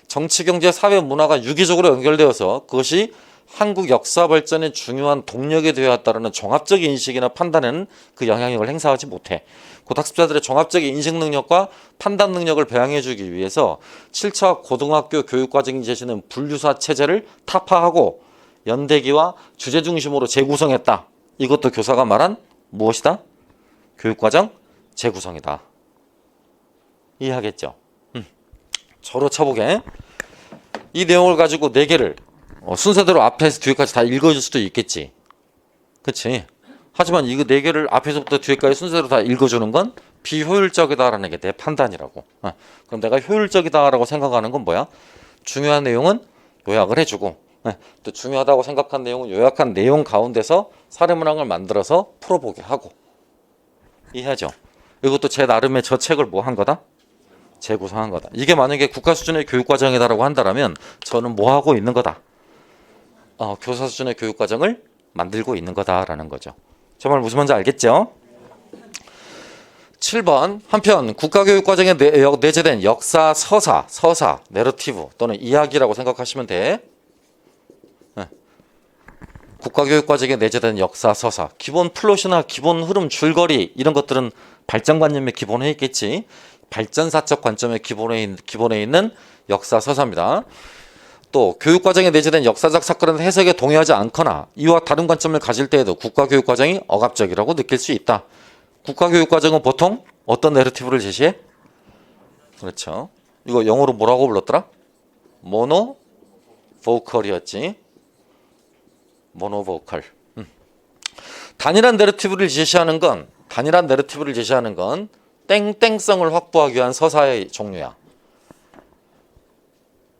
정치, 경제, 사회, 문화가 유기적으로 연결되어서 그것이 한국 역사 발전의 중요한 동력이 되어왔다는 종합적 인식이나 판단에는 그 영향력을 행사하지 못해. 곧 학습자들의 종합적 인식 능력과 판단 능력을 배양해 주기 위해서 7차 고등학교 교육과정이 제시는 분류사 체제를 타파하고 연대기와 주제 중심으로 재구성했다. 이것도 교사가 말한 무엇이다? 교육과정 재구성이다. 이해하겠죠? 저로 쳐보게. 이 내용을 가지고 4개를 순서대로 앞에서 뒤에까지 다 읽어줄 수도 있겠지. 그치? 하지만 이거 4개를 앞에서부터 뒤에까지 순서대로 다 읽어주는 건 비효율적이다라는 게 내 판단이라고. 그럼 내가 효율적이다라고 생각하는 건 뭐야? 중요한 내용은 요약을 해주고 또 중요하다고 생각한 내용은 요약한 내용 가운데서 사례문항을 만들어서 풀어보게 하고. 이해하죠? 이것도 제 나름의 저 책을 뭐 한 거다? 재구성한 거다. 이게 만약에 국가 수준의 교육과정이다라고 한다면 저는 뭐 하고 있는 거다? 교사 수준의 교육과정을 만들고 있는 거다라는 거죠. 정말 무슨 말인지 알겠죠? 7번 한편 국가교육과정에 내재된 역사, 서사, 내러티브 또는 이야기라고 생각하시면 돼. 국가교육과정에 내재된 역사, 서사, 기본 플롯이나 기본 흐름, 줄거리 이런 것들은 발전관념의 기본에 있겠지. 발전사적 관점의 기본에 있는 역사, 서사입니다. 또 교육과정에 내재된 역사적 사건의 해석에 동의하지 않거나 이와 다른 관점을 가질 때에도 국가교육과정이 억압적이라고 느낄 수 있다. 국가교육과정은 보통 어떤 내러티브를 제시해? 그렇죠. 이거 영어로 뭐라고 불렀더라? 모노보컬이었지. 모노보컬. 단일한 내러티브를 제시하는 건 땡땡성을 확보하기 위한 서사의 종류야.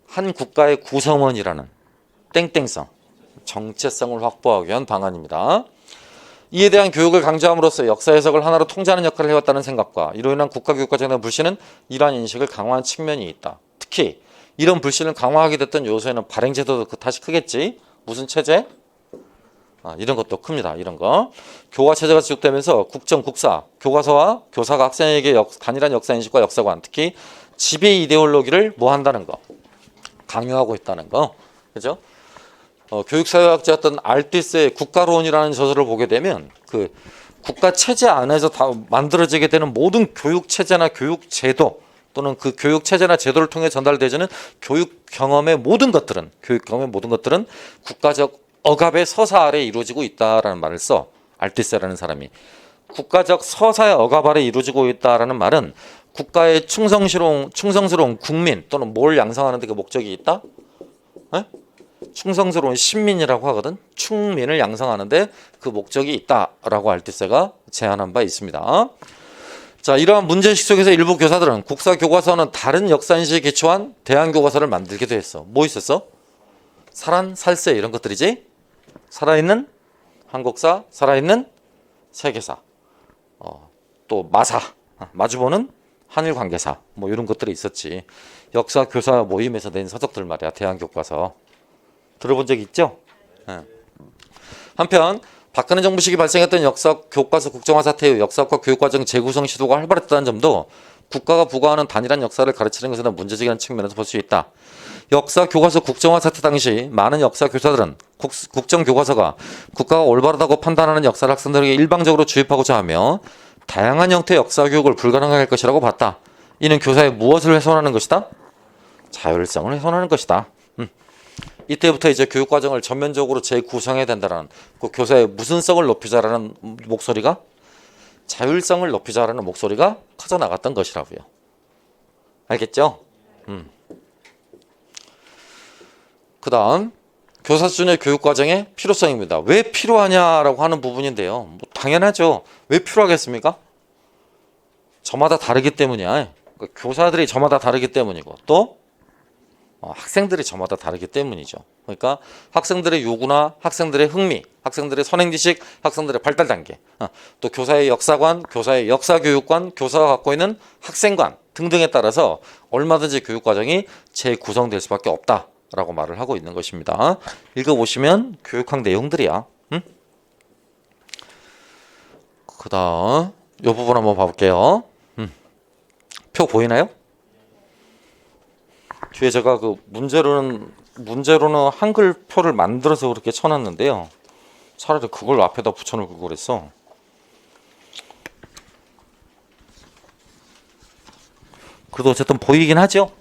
한 국가의 구성원이라는 땡땡성, 정체성을 확보하기 위한 방안입니다. 이에 대한 교육을 강조함으로써 역사 해석을 하나로 통제하는 역할을 해왔다는 생각과 이로 인한 국가교육과정의 불신은 이러한 인식을 강화한 측면이 있다. 특히 이런 불신을 강화하게 됐던 요소에는 발행제도도 그 탓이 크겠지. 무슨 체제? 이런 것도 큽니다. 이런 거. 교과체제가 지속되면서 국정, 국사, 교과서와 교사가 학생에게 단일한 역사인식과 역사관, 특히 지배 이데올로기를 뭐 한다는 거. 강요하고 있다는 거. 그죠? 교육사회학자였던 알티스의 국가론이라는 저서를 보게 되면 그 국가체제 안에서 다 만들어지게 되는 모든 교육체제나 교육제도 또는 그 교육체제나 제도를 통해 전달되는 교육 경험의 모든 것들은 국가적 억압의 서사 아래 이루어지고 있다라는 말을 써. 알티스라는 사람이. 국가적 서사의 억압 아래 이루어지고 있다라는 말은 국가의 충성스러운 국민 또는 뭘 양성하는 데 그 목적이 있다? 충성스러운 신민이라고 하거든. 충민을 양성하는데 그 목적이 있다라고 알티스가 제안한 바 있습니다. 자, 이러한 문제의식 속에서 일부 교사들은 국사 교과서는 다른 역사인식에 기초한 대안교과서를 만들기도 했어. 뭐 있었어? 살안, 살세 이런 것들이지. 살아있는 한국사, 살아있는 세계사, 또 마사, 마주보는 한일 관계사 뭐 이런 것들이 있었지. 역사 교사 모임에서 낸 서적들 말이야. 대안교과서. 들어본 적 있죠? 한편 박근혜 정부 시기 발생했던 역사 교과서 국정화 사태 이후 역사과 교육과정 재구성 시도가 활발했다는 점도 국가가 부과하는 단일한 역사를 가르치는 것에 대한 문제제기라는 측면에서 볼 수 있다. 역사 교과서 국정화 사태 당시 많은 역사 교사들은 국정 교과서가 국가가 올바르다고 판단하는 역사를 학생들에게 일방적으로 주입하고자 하며 다양한 형태의 역사 교육을 불가능하게 할 것이라고 봤다. 이는 교사의 무엇을 훼손하는 것이다? 자율성을 훼손하는 것이다. 이때부터 이제 교육과정을 전면적으로 재구성해야 된다는 그 교사의 무슨성을 높이자라는 목소리가 자율성을 높이자라는 목소리가 커져 나갔던 것이라고요. 알겠죠? 그 다음 교사 수준의 교육과정의 필요성입니다. 왜 필요하냐라고 하는 부분인데요. 뭐 당연하죠. 왜 필요하겠습니까? 저마다 다르기 때문이야. 교사들이 저마다 다르기 때문이고 또 학생들이 저마다 다르기 때문이죠. 그러니까 학생들의 요구나 학생들의 흥미, 학생들의 선행지식, 학생들의 발달 단계, 또 교사의 역사관, 교사의 역사교육관, 교사가 갖고 있는 학생관 등등에 따라서 얼마든지 교육과정이 재구성될 수밖에 없다라고 말을 하고 있는 것입니다. 읽어보시면 교육학 내용들이야. 그 다음 이 부분 한번 봐볼게요. 표 보이나요? 뒤에 제가 그 문제로는 한글 표를 만들어서 그렇게 쳐놨는데요. 차라리 그걸 앞에다 붙여놓을 걸 그랬어. 그래도 어쨌든 보이긴 하죠.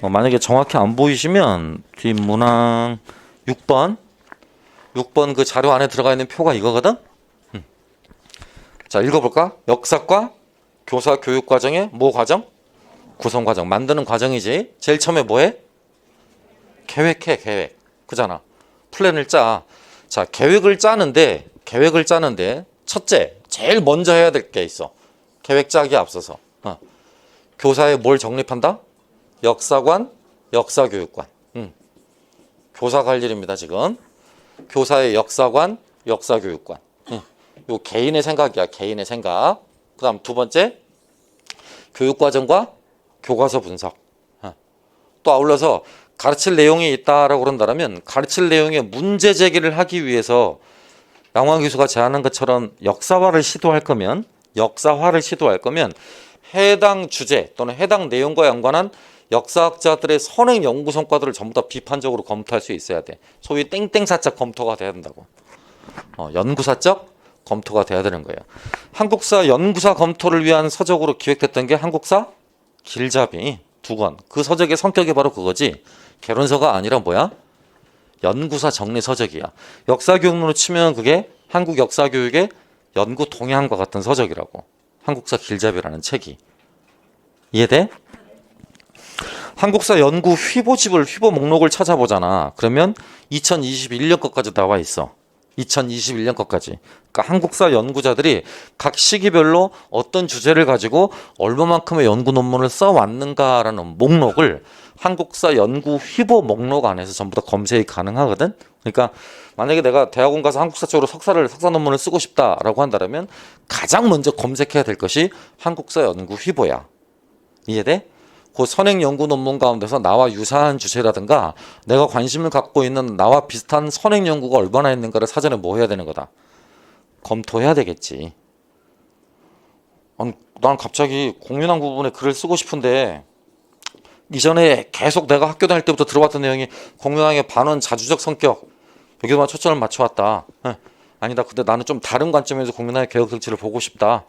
만약에 정확히 안 보이시면 뒷문항 6번 그 자료 안에 들어가 있는 표가 이거거든. 자, 읽어볼까? 역사과 교사 교육 과정의 뭐 과정? 구성 과정, 만드는 과정이지. 제일 처음에 뭐해? 계획해, 계획. 그잖아. 플랜을 짜. 자, 계획을 짜는데 첫째, 제일 먼저 해야 될 게 있어. 계획 짜기에 앞서서. 교사에 뭘 정립한다? 역사관, 역사교육관. 교사 갈 일입니다, 지금. 교사의 역사관, 역사교육관. 요 개인의 생각이야, 개인의 생각. 그 다음 두 번째, 교육과정과 교과서 분석. 또 아울러서 가르칠 내용이 있다라고 그런다면 가르칠 내용의 문제 제기를 하기 위해서 양호한 교수가 제안한 것처럼 역사화를 시도할 거면 해당 주제 또는 해당 내용과 연관한 역사학자들의 선행 연구 성과들을 전부 다 비판적으로 검토할 수 있어야 돼. 소위 땡땡사적 검토가 돼야 된다고. 연구사적 검토가 돼야 되는 거예요. 한국사 연구사 검토를 위한 서적으로 기획됐던 게 한국사 길잡이 2권. 그 서적의 성격이 바로 그거지. 개론서가 아니라 뭐야? 연구사 정리 서적이야. 역사교육론으로 치면 그게 한국 역사교육의 연구 동향과 같은 서적이라고. 한국사 길잡이라는 책이. 이해돼? 한국사 연구 휘보 목록을 찾아보잖아. 그러면 2021년 것까지 나와 있어. 2021년 것까지. 그러니까 한국사 연구자들이 각 시기별로 어떤 주제를 가지고 얼마만큼의 연구 논문을 써왔는가라는 목록을 한국사 연구 휘보 목록 안에서 전부 다 검색이 가능하거든. 그러니까 만약에 내가 대학원 가서 한국사 쪽으로 석사 논문을 쓰고 싶다라고 한다면 가장 먼저 검색해야 될 것이 한국사 연구 휘보야. 이해돼? 그 선행 연구 논문 가운데서 나와 유사한 주제라든가 내가 관심을 갖고 있는 나와 비슷한 선행 연구가 얼마나 있는가를 사전에 뭐 해야 되는 거다. 검토해야 되겠지. 난 갑자기 공윤학 부분에 글을 쓰고 싶은데 이전에 계속 내가 학교 다닐 때부터 들어왔던 내용이 공윤학의 반원 자주적 성격 여기만 초점을 맞춰왔다. 아니다. 근데 나는 좀 다른 관점에서 공윤학의 개혁 정치를 보고 싶다.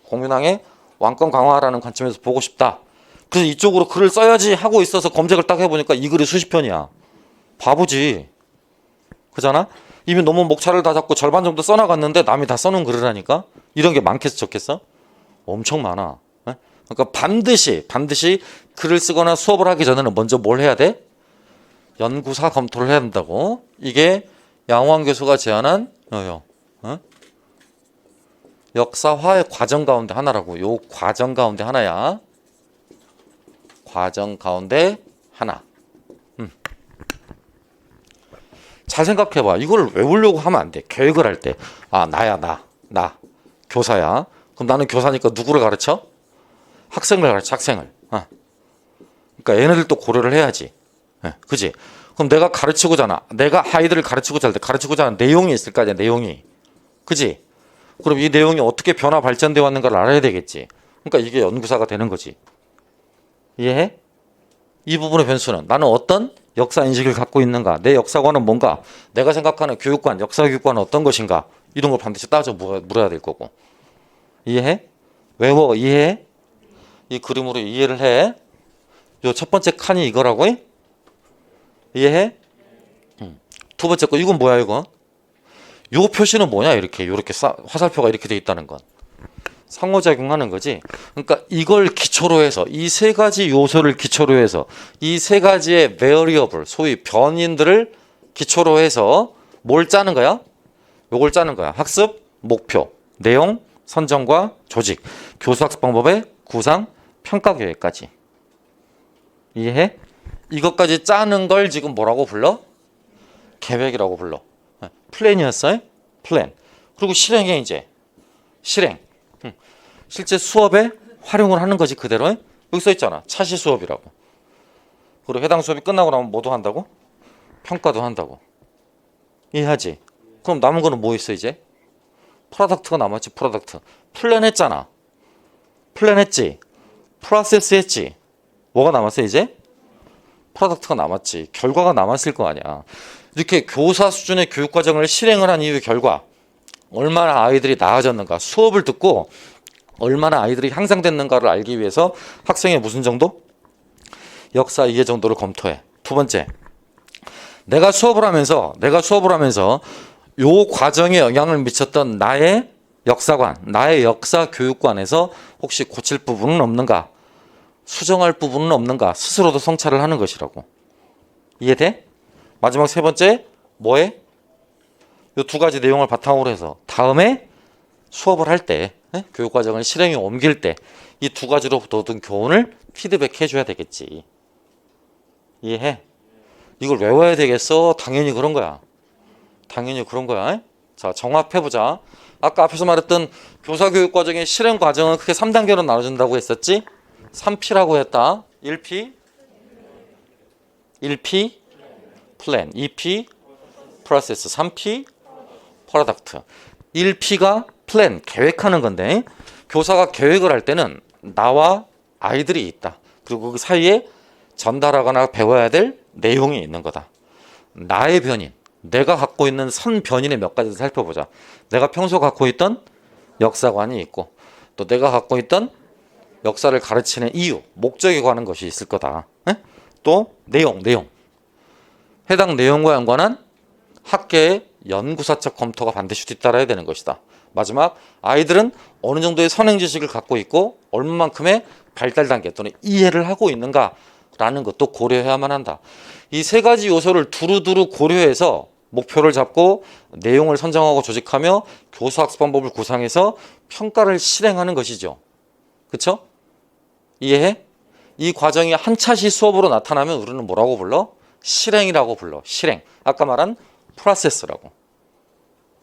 공윤학의 왕권 강화라는 관점에서 보고 싶다. 그래서 이쪽으로 글을 써야지 하고 있어서 검색을 딱 해보니까 이 글이 수십 편이야. 바보지. 그잖아? 이미 너무 목차를 다 잡고 절반 정도 써나갔는데 남이 다 써놓은 글이라니까? 이런 게 많겠어 적겠어? 엄청 많아. 그러니까 반드시 글을 쓰거나 수업을 하기 전에는 먼저 뭘 해야 돼? 연구사 검토를 해야 된다고. 이게 양호한 교수가 제안한 역사화의 과정 가운데 하나라고. 요 과정 가운데 하나야. 과정 가운데 하나. 잘 생각해봐. 이걸 외우려고 하면 안 돼. 계획을 할 때. 나야 나 교사야. 그럼 나는 교사니까 누구를 가르쳐? 학생을 가르쳐. 학생을. 그러니까 얘네들도 고려를 해야지. 그지? 그럼 내가 가르치고자 하나. 내가 아이들을 가르치고자 할 때 가르치고자 하는 내용이 있을 거 아니야. 내용이. 그지? 그럼 이 내용이 어떻게 변화 발전되어 왔는가를 알아야 되겠지. 그러니까 이게 연구사가 되는 거지. 이해해? 이 부분의 변수는 나는 어떤 역사 인식을 갖고 있는가, 내 역사관은 뭔가, 내가 생각하는 교육관, 역사교육관은 어떤 것인가, 이런 걸 반드시 따져 물어야 될 거고. 이해해? 외워. 이해해? 이 그림으로 이해를 해. 요 첫 번째 칸이 이거라고. 이해해? 두 번째 거 이건 뭐야 이거? 요 표시는 뭐냐 이렇게 화살표가 이렇게 돼 있다는 건 상호작용하는 거지. 그러니까 이걸 기초로 해서 이 세 가지 요소를 기초로 해서 이 세 가지의 variable 소위 변인들을 기초로 해서 뭘 짜는 거야? 요걸 짜는 거야. 학습, 목표, 내용, 선정과 조직, 교수학습 방법의 구상, 평가 계획까지. 이해해? 이것까지 짜는 걸 지금 뭐라고 불러? 계획이라고 불러. 플랜이었어요? 플랜. 그리고 실행해 이제. 실행. 실제 수업에 활용을 하는 거지 그대로. 여기 써 있잖아. 차시 수업이라고. 그리고 해당 수업이 끝나고 나면 뭐도 한다고? 평가도 한다고. 이해하지? 그럼 남은 거는 뭐 있어 이제? 프로덕트가 남았지. 프로덕트. 플랜 했잖아. 플랜 했지. 프로세스 했지. 뭐가 남았어 이제? 프로덕트가 남았지. 결과가 남았을 거 아니야. 이렇게 교사 수준의 교육과정을 실행을 한 이후의 결과 얼마나 아이들이 나아졌는가, 수업을 듣고 얼마나 아이들이 향상됐는가를 알기 위해서 학생의 무슨 정도? 역사 이해 정도를 검토해. 두 번째, 내가 수업을 하면서 요 과정에 영향을 미쳤던 나의 역사관, 나의 역사 교육관에서 혹시 고칠 부분은 없는가, 수정할 부분은 없는가 스스로도 성찰을 하는 것이라고. 이해돼? 마지막 세 번째, 뭐해? 요 두 가지 내용을 바탕으로 해서 다음에 수업을 할 때, 교육과정을 실행에 옮길 때 이 두 가지로 얻은 교훈을 피드백해 줘야 되겠지. 이해해? 이걸 외워야 되겠어? 당연히 그런 거야. 당연히 그런 거야. 자, 정합해보자. 아까 앞에서 말했던 교사교육과정의 실행과정은 크게 3단계로 나눠진다고 했었지? 3P라고 했다. 1P, 플랜, 2P, 프로세스, 3P, 프로덕트. 1P가 플랜, 계획하는 건데 교사가 계획을 할 때는 나와 아이들이 있다. 그리고 그 사이에 전달하거나 배워야 될 내용이 있는 거다. 나의 변인, 내가 갖고 있는 선 변인의 몇 가지를 살펴보자. 내가 평소 갖고 있던 역사관이 있고 또 내가 갖고 있던 역사를 가르치는 이유, 목적에 관한 것이 있을 거다. 또 내용. 해당 내용과 연관한 학계의 연구사적 검토가 반드시 뒤따라야 되는 것이다. 마지막, 아이들은 어느 정도의 선행 지식을 갖고 있고 얼마만큼의 발달 단계 또는 이해를 하고 있는가라는 것도 고려해야만 한다. 이 세 가지 요소를 두루두루 고려해서 목표를 잡고 내용을 선정하고 조직하며 교수학습 방법을 구상해서 평가를 실행하는 것이죠. 그렇죠? 이해해? 이 과정이 한 차시 수업으로 나타나면 우리는 뭐라고 불러? 실행이라고 불러. 실행. 아까 말한 프로세스라고.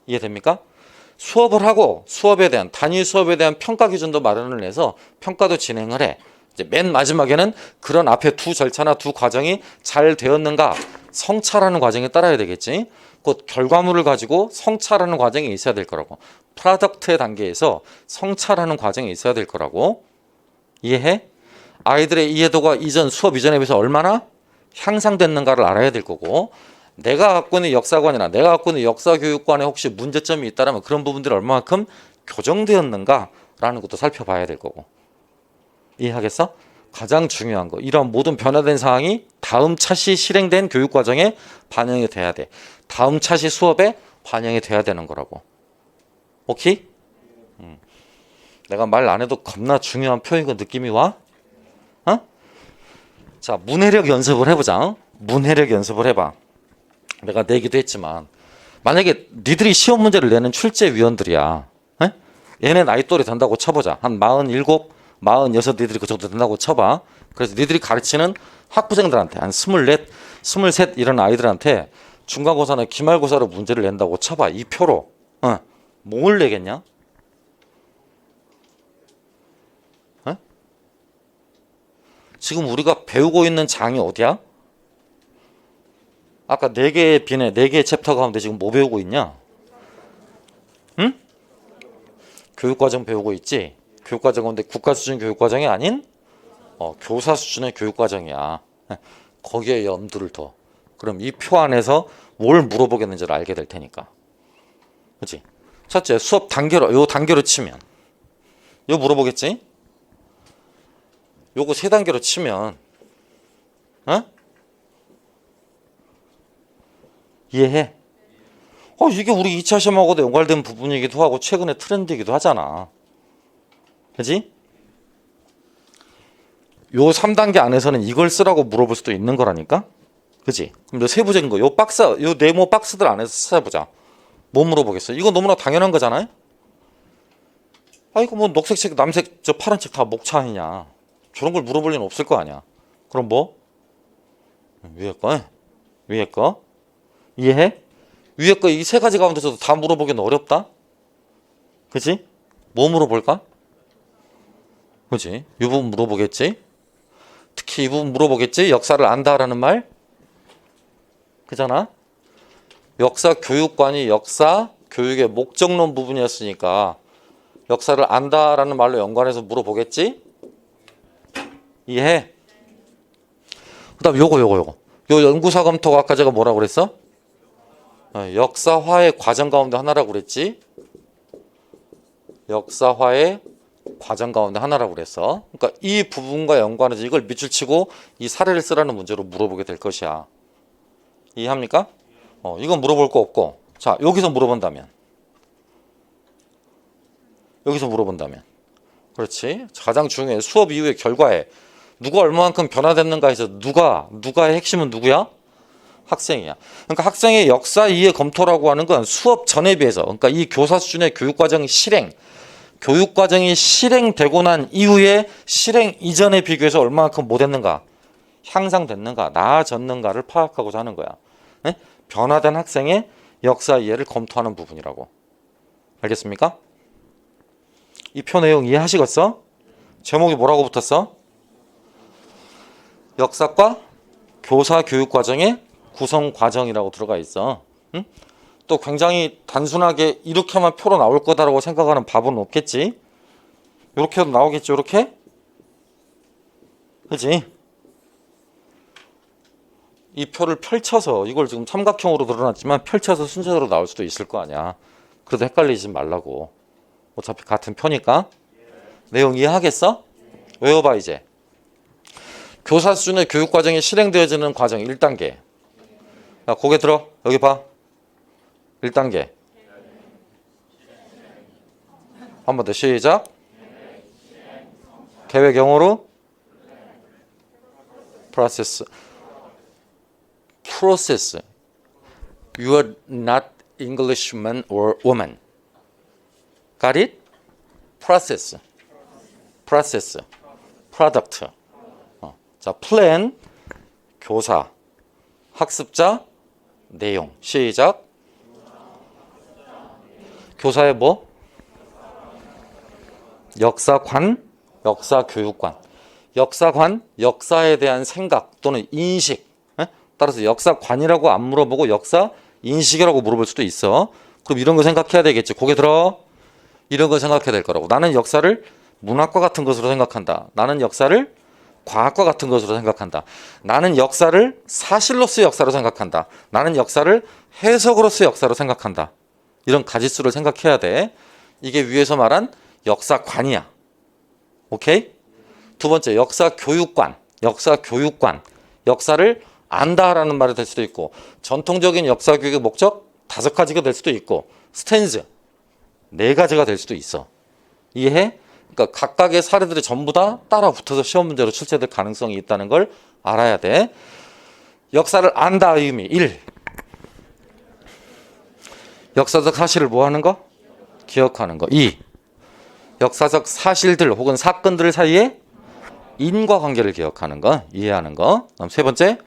이해됩니까? 수업을 하고 단위 수업에 대한 평가 기준도 마련을 해서 평가도 진행을 해. 이제 맨 마지막에는 그런 앞에 두 절차나 두 과정이 잘 되었는가 성찰하는 과정에 따라야 되겠지. 곧 결과물을 가지고 성찰하는 과정이 있어야 될 거라고. 프로덕트의 단계에서 성찰하는 과정이 있어야 될 거라고. 이해해? 아이들의 이해도가 수업 이전에 비해서 얼마나 향상됐는가를 알아야 될 거고, 내가 갖고 있는 역사관이나 내가 갖고 있는 역사교육관에 혹시 문제점이 있다면 그런 부분들이 얼마만큼 교정되었는가라는 것도 살펴봐야 될 거고. 이해하겠어? 가장 중요한 거, 이런 모든 변화된 사항이 다음 차시 실행된 교육과정에 반영이 돼야 돼. 다음 차시 수업에 반영이 돼야 되는 거라고. 오케이? 내가 말 안 해도 겁나 중요한 표현인 거 느낌이 와? 자, 문해력 연습을 해보자. 문해력 연습을 해봐. 내가 내기도 했지만 만약에 니들이 시험 문제를 내는 출제위원들이야. 얘네 나이 또래 된다고 쳐보자. 한 47, 46 니들이 그 정도 된다고 쳐봐. 그래서 니들이 가르치는 학부생들한테 한 24, 23 이런 아이들한테 중간고사나 기말고사로 문제를 낸다고 쳐봐. 이 표로. 뭘 내겠냐? 지금 우리가 배우고 있는 장이 어디야? 아까 4개의 비네, 4개의 챕터 가운데 지금 뭐 배우고 있냐? 응? 교육과정 배우고 있지? 교육과정 가운데 국가 수준 교육과정이 아닌 교사 수준의 교육과정이야. 거기에 염두를 둬. 그럼 이 표 안에서 뭘 물어보겠는지를 알게 될 테니까. 그렇지? 첫째, 수업 단계로, 요 단계로 치면 요 물어보겠지? 요거 3단계로 치면 이해해? 이게 우리 2차 시험하고도 연관된 부분이기도 하고 최근의 트렌드이기도 하잖아. 그지? 요 3단계 안에서는 이걸 쓰라고 물어볼 수도 있는 거라니까? 그지? 그럼 세부적인 거, 요 박스, 요 네모 박스들 안에서 찾아보자. 뭐 물어보겠어? 이거 너무나 당연한 거잖아요? 이거 뭐 녹색색, 남색, 저 파란색 다 목차 아니냐. 저런 걸 물어볼 리는 없을 거 아니야. 그럼 뭐? 위에 거? 위에 거? 이해해? 위에 거 이 세 가지 가운데서도 다 물어보기는 어렵다? 그치? 뭐 물어볼까? 그치? 이 부분 물어보겠지? 특히 이 부분 물어보겠지? 역사를 안다라는 말? 그잖아? 역사 교육관이 역사 교육의 목적론 부분이었으니까 역사를 안다라는 말로 연관해서 물어보겠지? 이해해? 그 다음 요거 요 연구사 검토가 아까 제가 뭐라고 그랬어? 역사화의 과정 가운데 하나라고 그랬지? 역사화의 과정 가운데 하나라고 그랬어. 그러니까 이 부분과 연관해서 이걸 밑줄 치고 이 사례를 쓰라는 문제로 물어보게 될 것이야. 이해합니까? 이건 물어볼 거 없고. 자, 여기서 물어본다면. 그렇지. 가장 중요해. 수업 이후의 결과에 누가 얼마만큼 변화됐는가 해서 누가의 핵심은 누구야? 학생이야. 그러니까 학생의 역사 이해 검토라고 하는 건 수업 전에 비해서, 그러니까 이 교사 수준의 교육과정 교육과정이 실행되고 난 이후에 실행 이전에 비교해서 얼마만큼 못했는가, 향상됐는가, 나아졌는가를 파악하고자 하는 거야. 네? 변화된 학생의 역사 이해를 검토하는 부분이라고. 알겠습니까? 이 표 내용 이해하시겠어? 제목이 뭐라고 붙었어? 역사과 교사 교육과정의 구성 과정이라고 들어가 있어. 응? 또 굉장히 단순하게 이렇게만 표로 나올 거다라고 생각하는 바보는 없겠지. 이렇게도 나오겠지. 이렇게. 그지? 이 표를 펼쳐서 이걸 지금 삼각형으로 드러났지만 펼쳐서 순서대로 나올 수도 있을 거 아니야. 그래도 헷갈리지 말라고. 어차피 같은 표니까. 내용 이해하겠어? 외워봐 이제. 교사 수준의 교육과정이 실행되어지는 과정 1단계. 야, 고개 들어. 여기 봐. 1단계. 한 번 더 시작. 계획형으로 process. You are not Englishman or woman. Got it? Process. Product. 자, plan. 교사. 학습자. 내용. 시작. 교사의 뭐? 역사관, 역사교육관. 역사관, 역사에 대한 생각 또는 인식. 따라서 역사관이라고 안 물어보고 역사 인식이라고 물어볼 수도 있어. 그럼 이런 거 생각해야 되겠지. 고개 들어. 이런 거 생각해야 될 거라고. 나는 역사를 문학과 같은 것으로 생각한다. 나는 역사를 과학과 같은 것으로 생각한다. 나는 역사를 사실로서의 역사로 생각한다. 나는 역사를 해석으로서의 역사로 생각한다. 이런 가지수를 생각해야 돼. 이게 위에서 말한 역사관이야. 오케이? 두 번째, 역사교육관. 역사를 안다라는 말이 될 수도 있고, 전통적인 역사교육의 목적 5가지가 될 수도 있고, 스탠스 4가지가 될 수도 있어. 이해해? 그러니까 각각의 사례들이 전부 다 따라 붙어서 시험 문제로 출제될 가능성이 있다는 걸 알아야 돼. 역사를 안다의 의미 1. 역사적 사실을 뭐 하는 거? 기억하는 거. 2. 역사적 사실들 혹은 사건들 사이에 인과관계를 기억하는 거, 이해하는 거. 그다음 세 번째,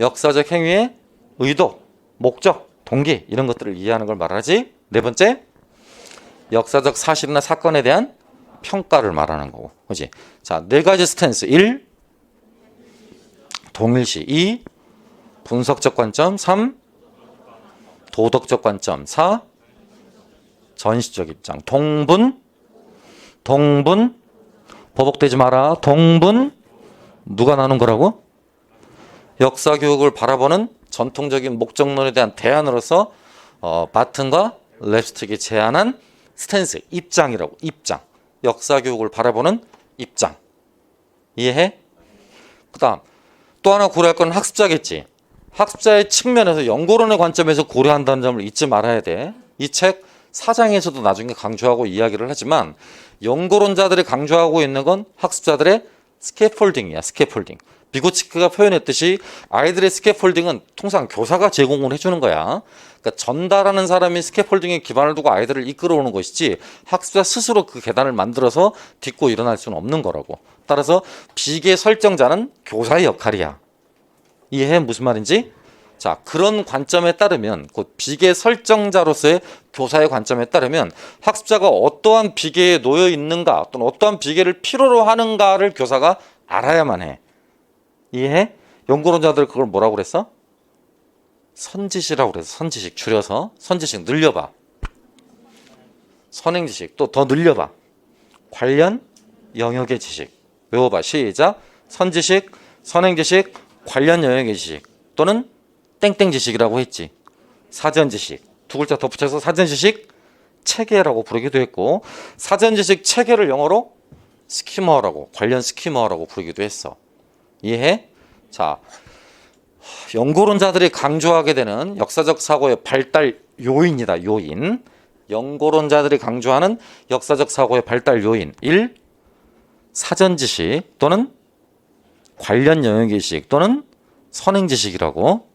역사적 행위의 의도, 목적, 동기 이런 것들을 이해하는 걸 말하지. 네 번째, 역사적 사실이나 사건에 대한 평가를 말하는 거고. 그렇지? 자, 4가지 스탠스. 1. 동일시. 2. 분석적 관점. 3. 도덕적 관점. 4. 전시적 입장. 동분. 버벅대지 마라. 동분. 누가 나눈 거라고? 역사 교육을 바라보는 전통적인 목적론에 대한 대안으로서 바튼과 랩스틱이 제안한 스탠스, 입장이라고. 입장. 역사 교육을 바라보는 입장. 이해해? 그 다음 또 하나 고려할 건 학습자겠지. 학습자의 측면에서 연구론의 관점에서 고려한다는 점을 잊지 말아야 돼. 이 책 4장에서도 나중에 강조하고 이야기를 하지만 연구론자들이 강조하고 있는 건 학습자들의 스캐폴딩이야. 스캐폴딩. 비고치크가 표현했듯이 아이들의 스캐폴딩은 통상 교사가 제공을 해주는 거야. 그러니까 전달하는 사람이 스캐폴딩에 기반을 두고 아이들을 이끌어오는 것이지 학습자 스스로 그 계단을 만들어서 딛고 일어날 수는 없는 거라고. 따라서 비계 설정자는 교사의 역할이야. 이해해? 무슨 말인지? 자, 그런 관점에 따르면 곧 비계 설정자로서의 교사의 관점에 따르면 학습자가 어떠한 비계에 놓여 있는가 또는 어떠한 비계를 필요로 하는가를 교사가 알아야만 해. 이해해? 연구론자들 그걸 뭐라고 그랬어? 선지시라고 그래서 선지식 줄여서 선지식 늘려봐. 선행지식 또 더 늘려봐. 관련 영역의 지식 외워봐. 시작. 선지식, 선행지식, 관련 영역의 지식 또는 땡땡지식이라고 했지. 사전지식 두 글자 덧붙여서 사전지식 체계라고 부르기도 했고 사전지식 체계를 영어로 스키머라고 관련 스키머라고 부르기도 했어. 이해해? 자, 연구론자들이 강조하게 되는 역사적 사고의 발달 요인이다. 요인. 연구론자들이 강조하는 역사적 사고의 발달 요인 1. 사전지식 또는 관련 영역의 지식 또는 선행지식이라고.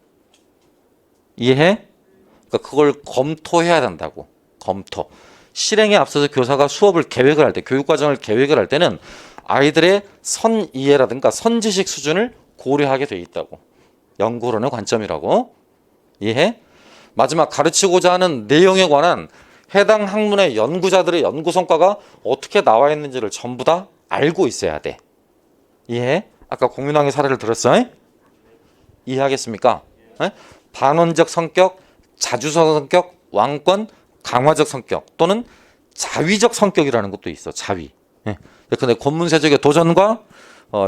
이해해? 그러니까 그걸 검토해야 된다고. 검토. 실행에 앞서서 교사가 수업을 계획을 할 때, 교육과정을 계획을 할 때는 아이들의 선이해라든가 선지식 수준을 고려하게 돼 있다고. 연구론의 관점이라고. 이해? 마지막 가르치고자 하는 내용에 관한 해당 학문의 연구자들의 연구 성과가 어떻게 나와 있는지를 전부 다 알고 있어야 돼. 이해? 아까 공윤왕의 사례를 들었어? 이해하겠습니까? 반원적 성격, 자주성 성격, 왕권, 강화적 성격 또는 자위적 성격이라는 것도 있어. 자위. 근데 권문세력의 도전과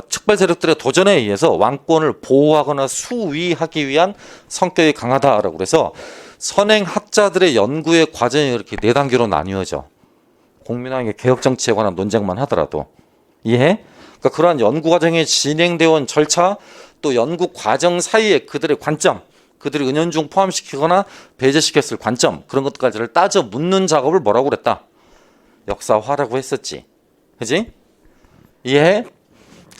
측발 세력들의 도전에 의해서 왕권을 보호하거나 수위하기 위한 성격이 강하다라고 그래서 선행학자들의 연구의 과정이 이렇게 4단계로 나뉘어져. 공민왕의 개혁 정치에 관한 논쟁만 하더라도. 이해? 그러니까 그러한 연구 과정에 진행되어 온 절차 또 연구 과정 사이에 그들의 관점, 그들이 은연중 포함시키거나 배제시켰을 관점 그런 것까지를 따져 묻는 작업을 뭐라고 그랬다? 역사화라고 했었지. 그지? 이해?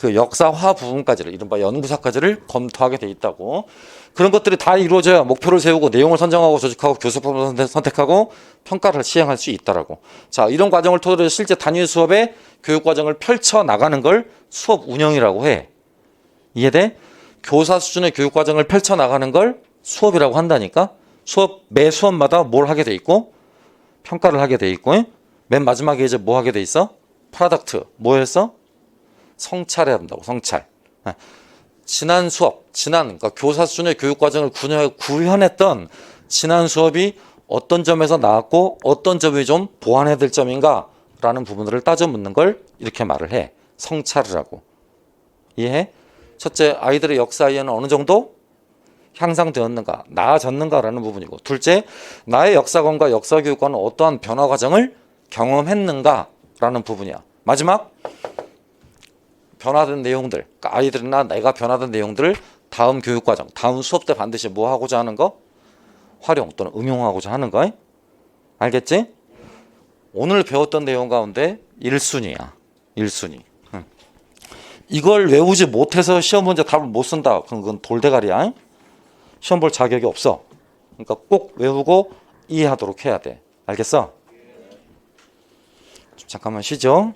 그 역사화 부분까지를 이른바 연구사까지를 검토하게 돼 있다고. 그런 것들이 다 이루어져야 목표를 세우고 내용을 선정하고 조직하고 교수법을 선택하고 평가를 시행할 수 있다라고. 자, 이런 과정을 토대로 실제 단위 수업에 교육 과정을 펼쳐 나가는 걸 수업 운영이라고 해. 이해돼? 교사 수준의 교육 과정을 펼쳐 나가는 걸 수업이라고 한다니까. 수업 매 수업마다 뭘 하게 돼 있고 평가를 하게 돼 있고 맨 마지막에 이제 뭐 하게 돼 있어? 프로덕트 뭐였어? 성찰해야 한다고. 성찰. 지난 수업, 그러니까 교사 수준의 교육 과정을 구현했던 지난 수업이 어떤 점에서 나왔고 어떤 점이 좀 보완해야 될 점인가라는 부분들을 따져 묻는 걸 이렇게 말을 해. 성찰을 하고. 이해해? 첫째, 아이들의 역사 이해는 어느 정도 향상되었는가, 나아졌는가라는 부분이고, 둘째, 나의 역사관과 역사교육과는 어떠한 변화 과정을 경험했는가라는 부분이야. 마지막, 변화된 내용들, 그러니까 아이들이나 내가 변화된 내용들을 다음 교육과정, 다음 수업 때 반드시 뭐 하고자 하는 거? 활용 또는 응용하고자 하는 거. 알겠지? 오늘 배웠던 내용 가운데 1순위야. 1순위. 이걸 외우지 못해서 시험 문제 답을 못 쓴다. 그건 돌대가리야. 시험 볼 자격이 없어. 그러니까 꼭 외우고 이해하도록 해야 돼. 알겠어? 잠깐만 쉬죠.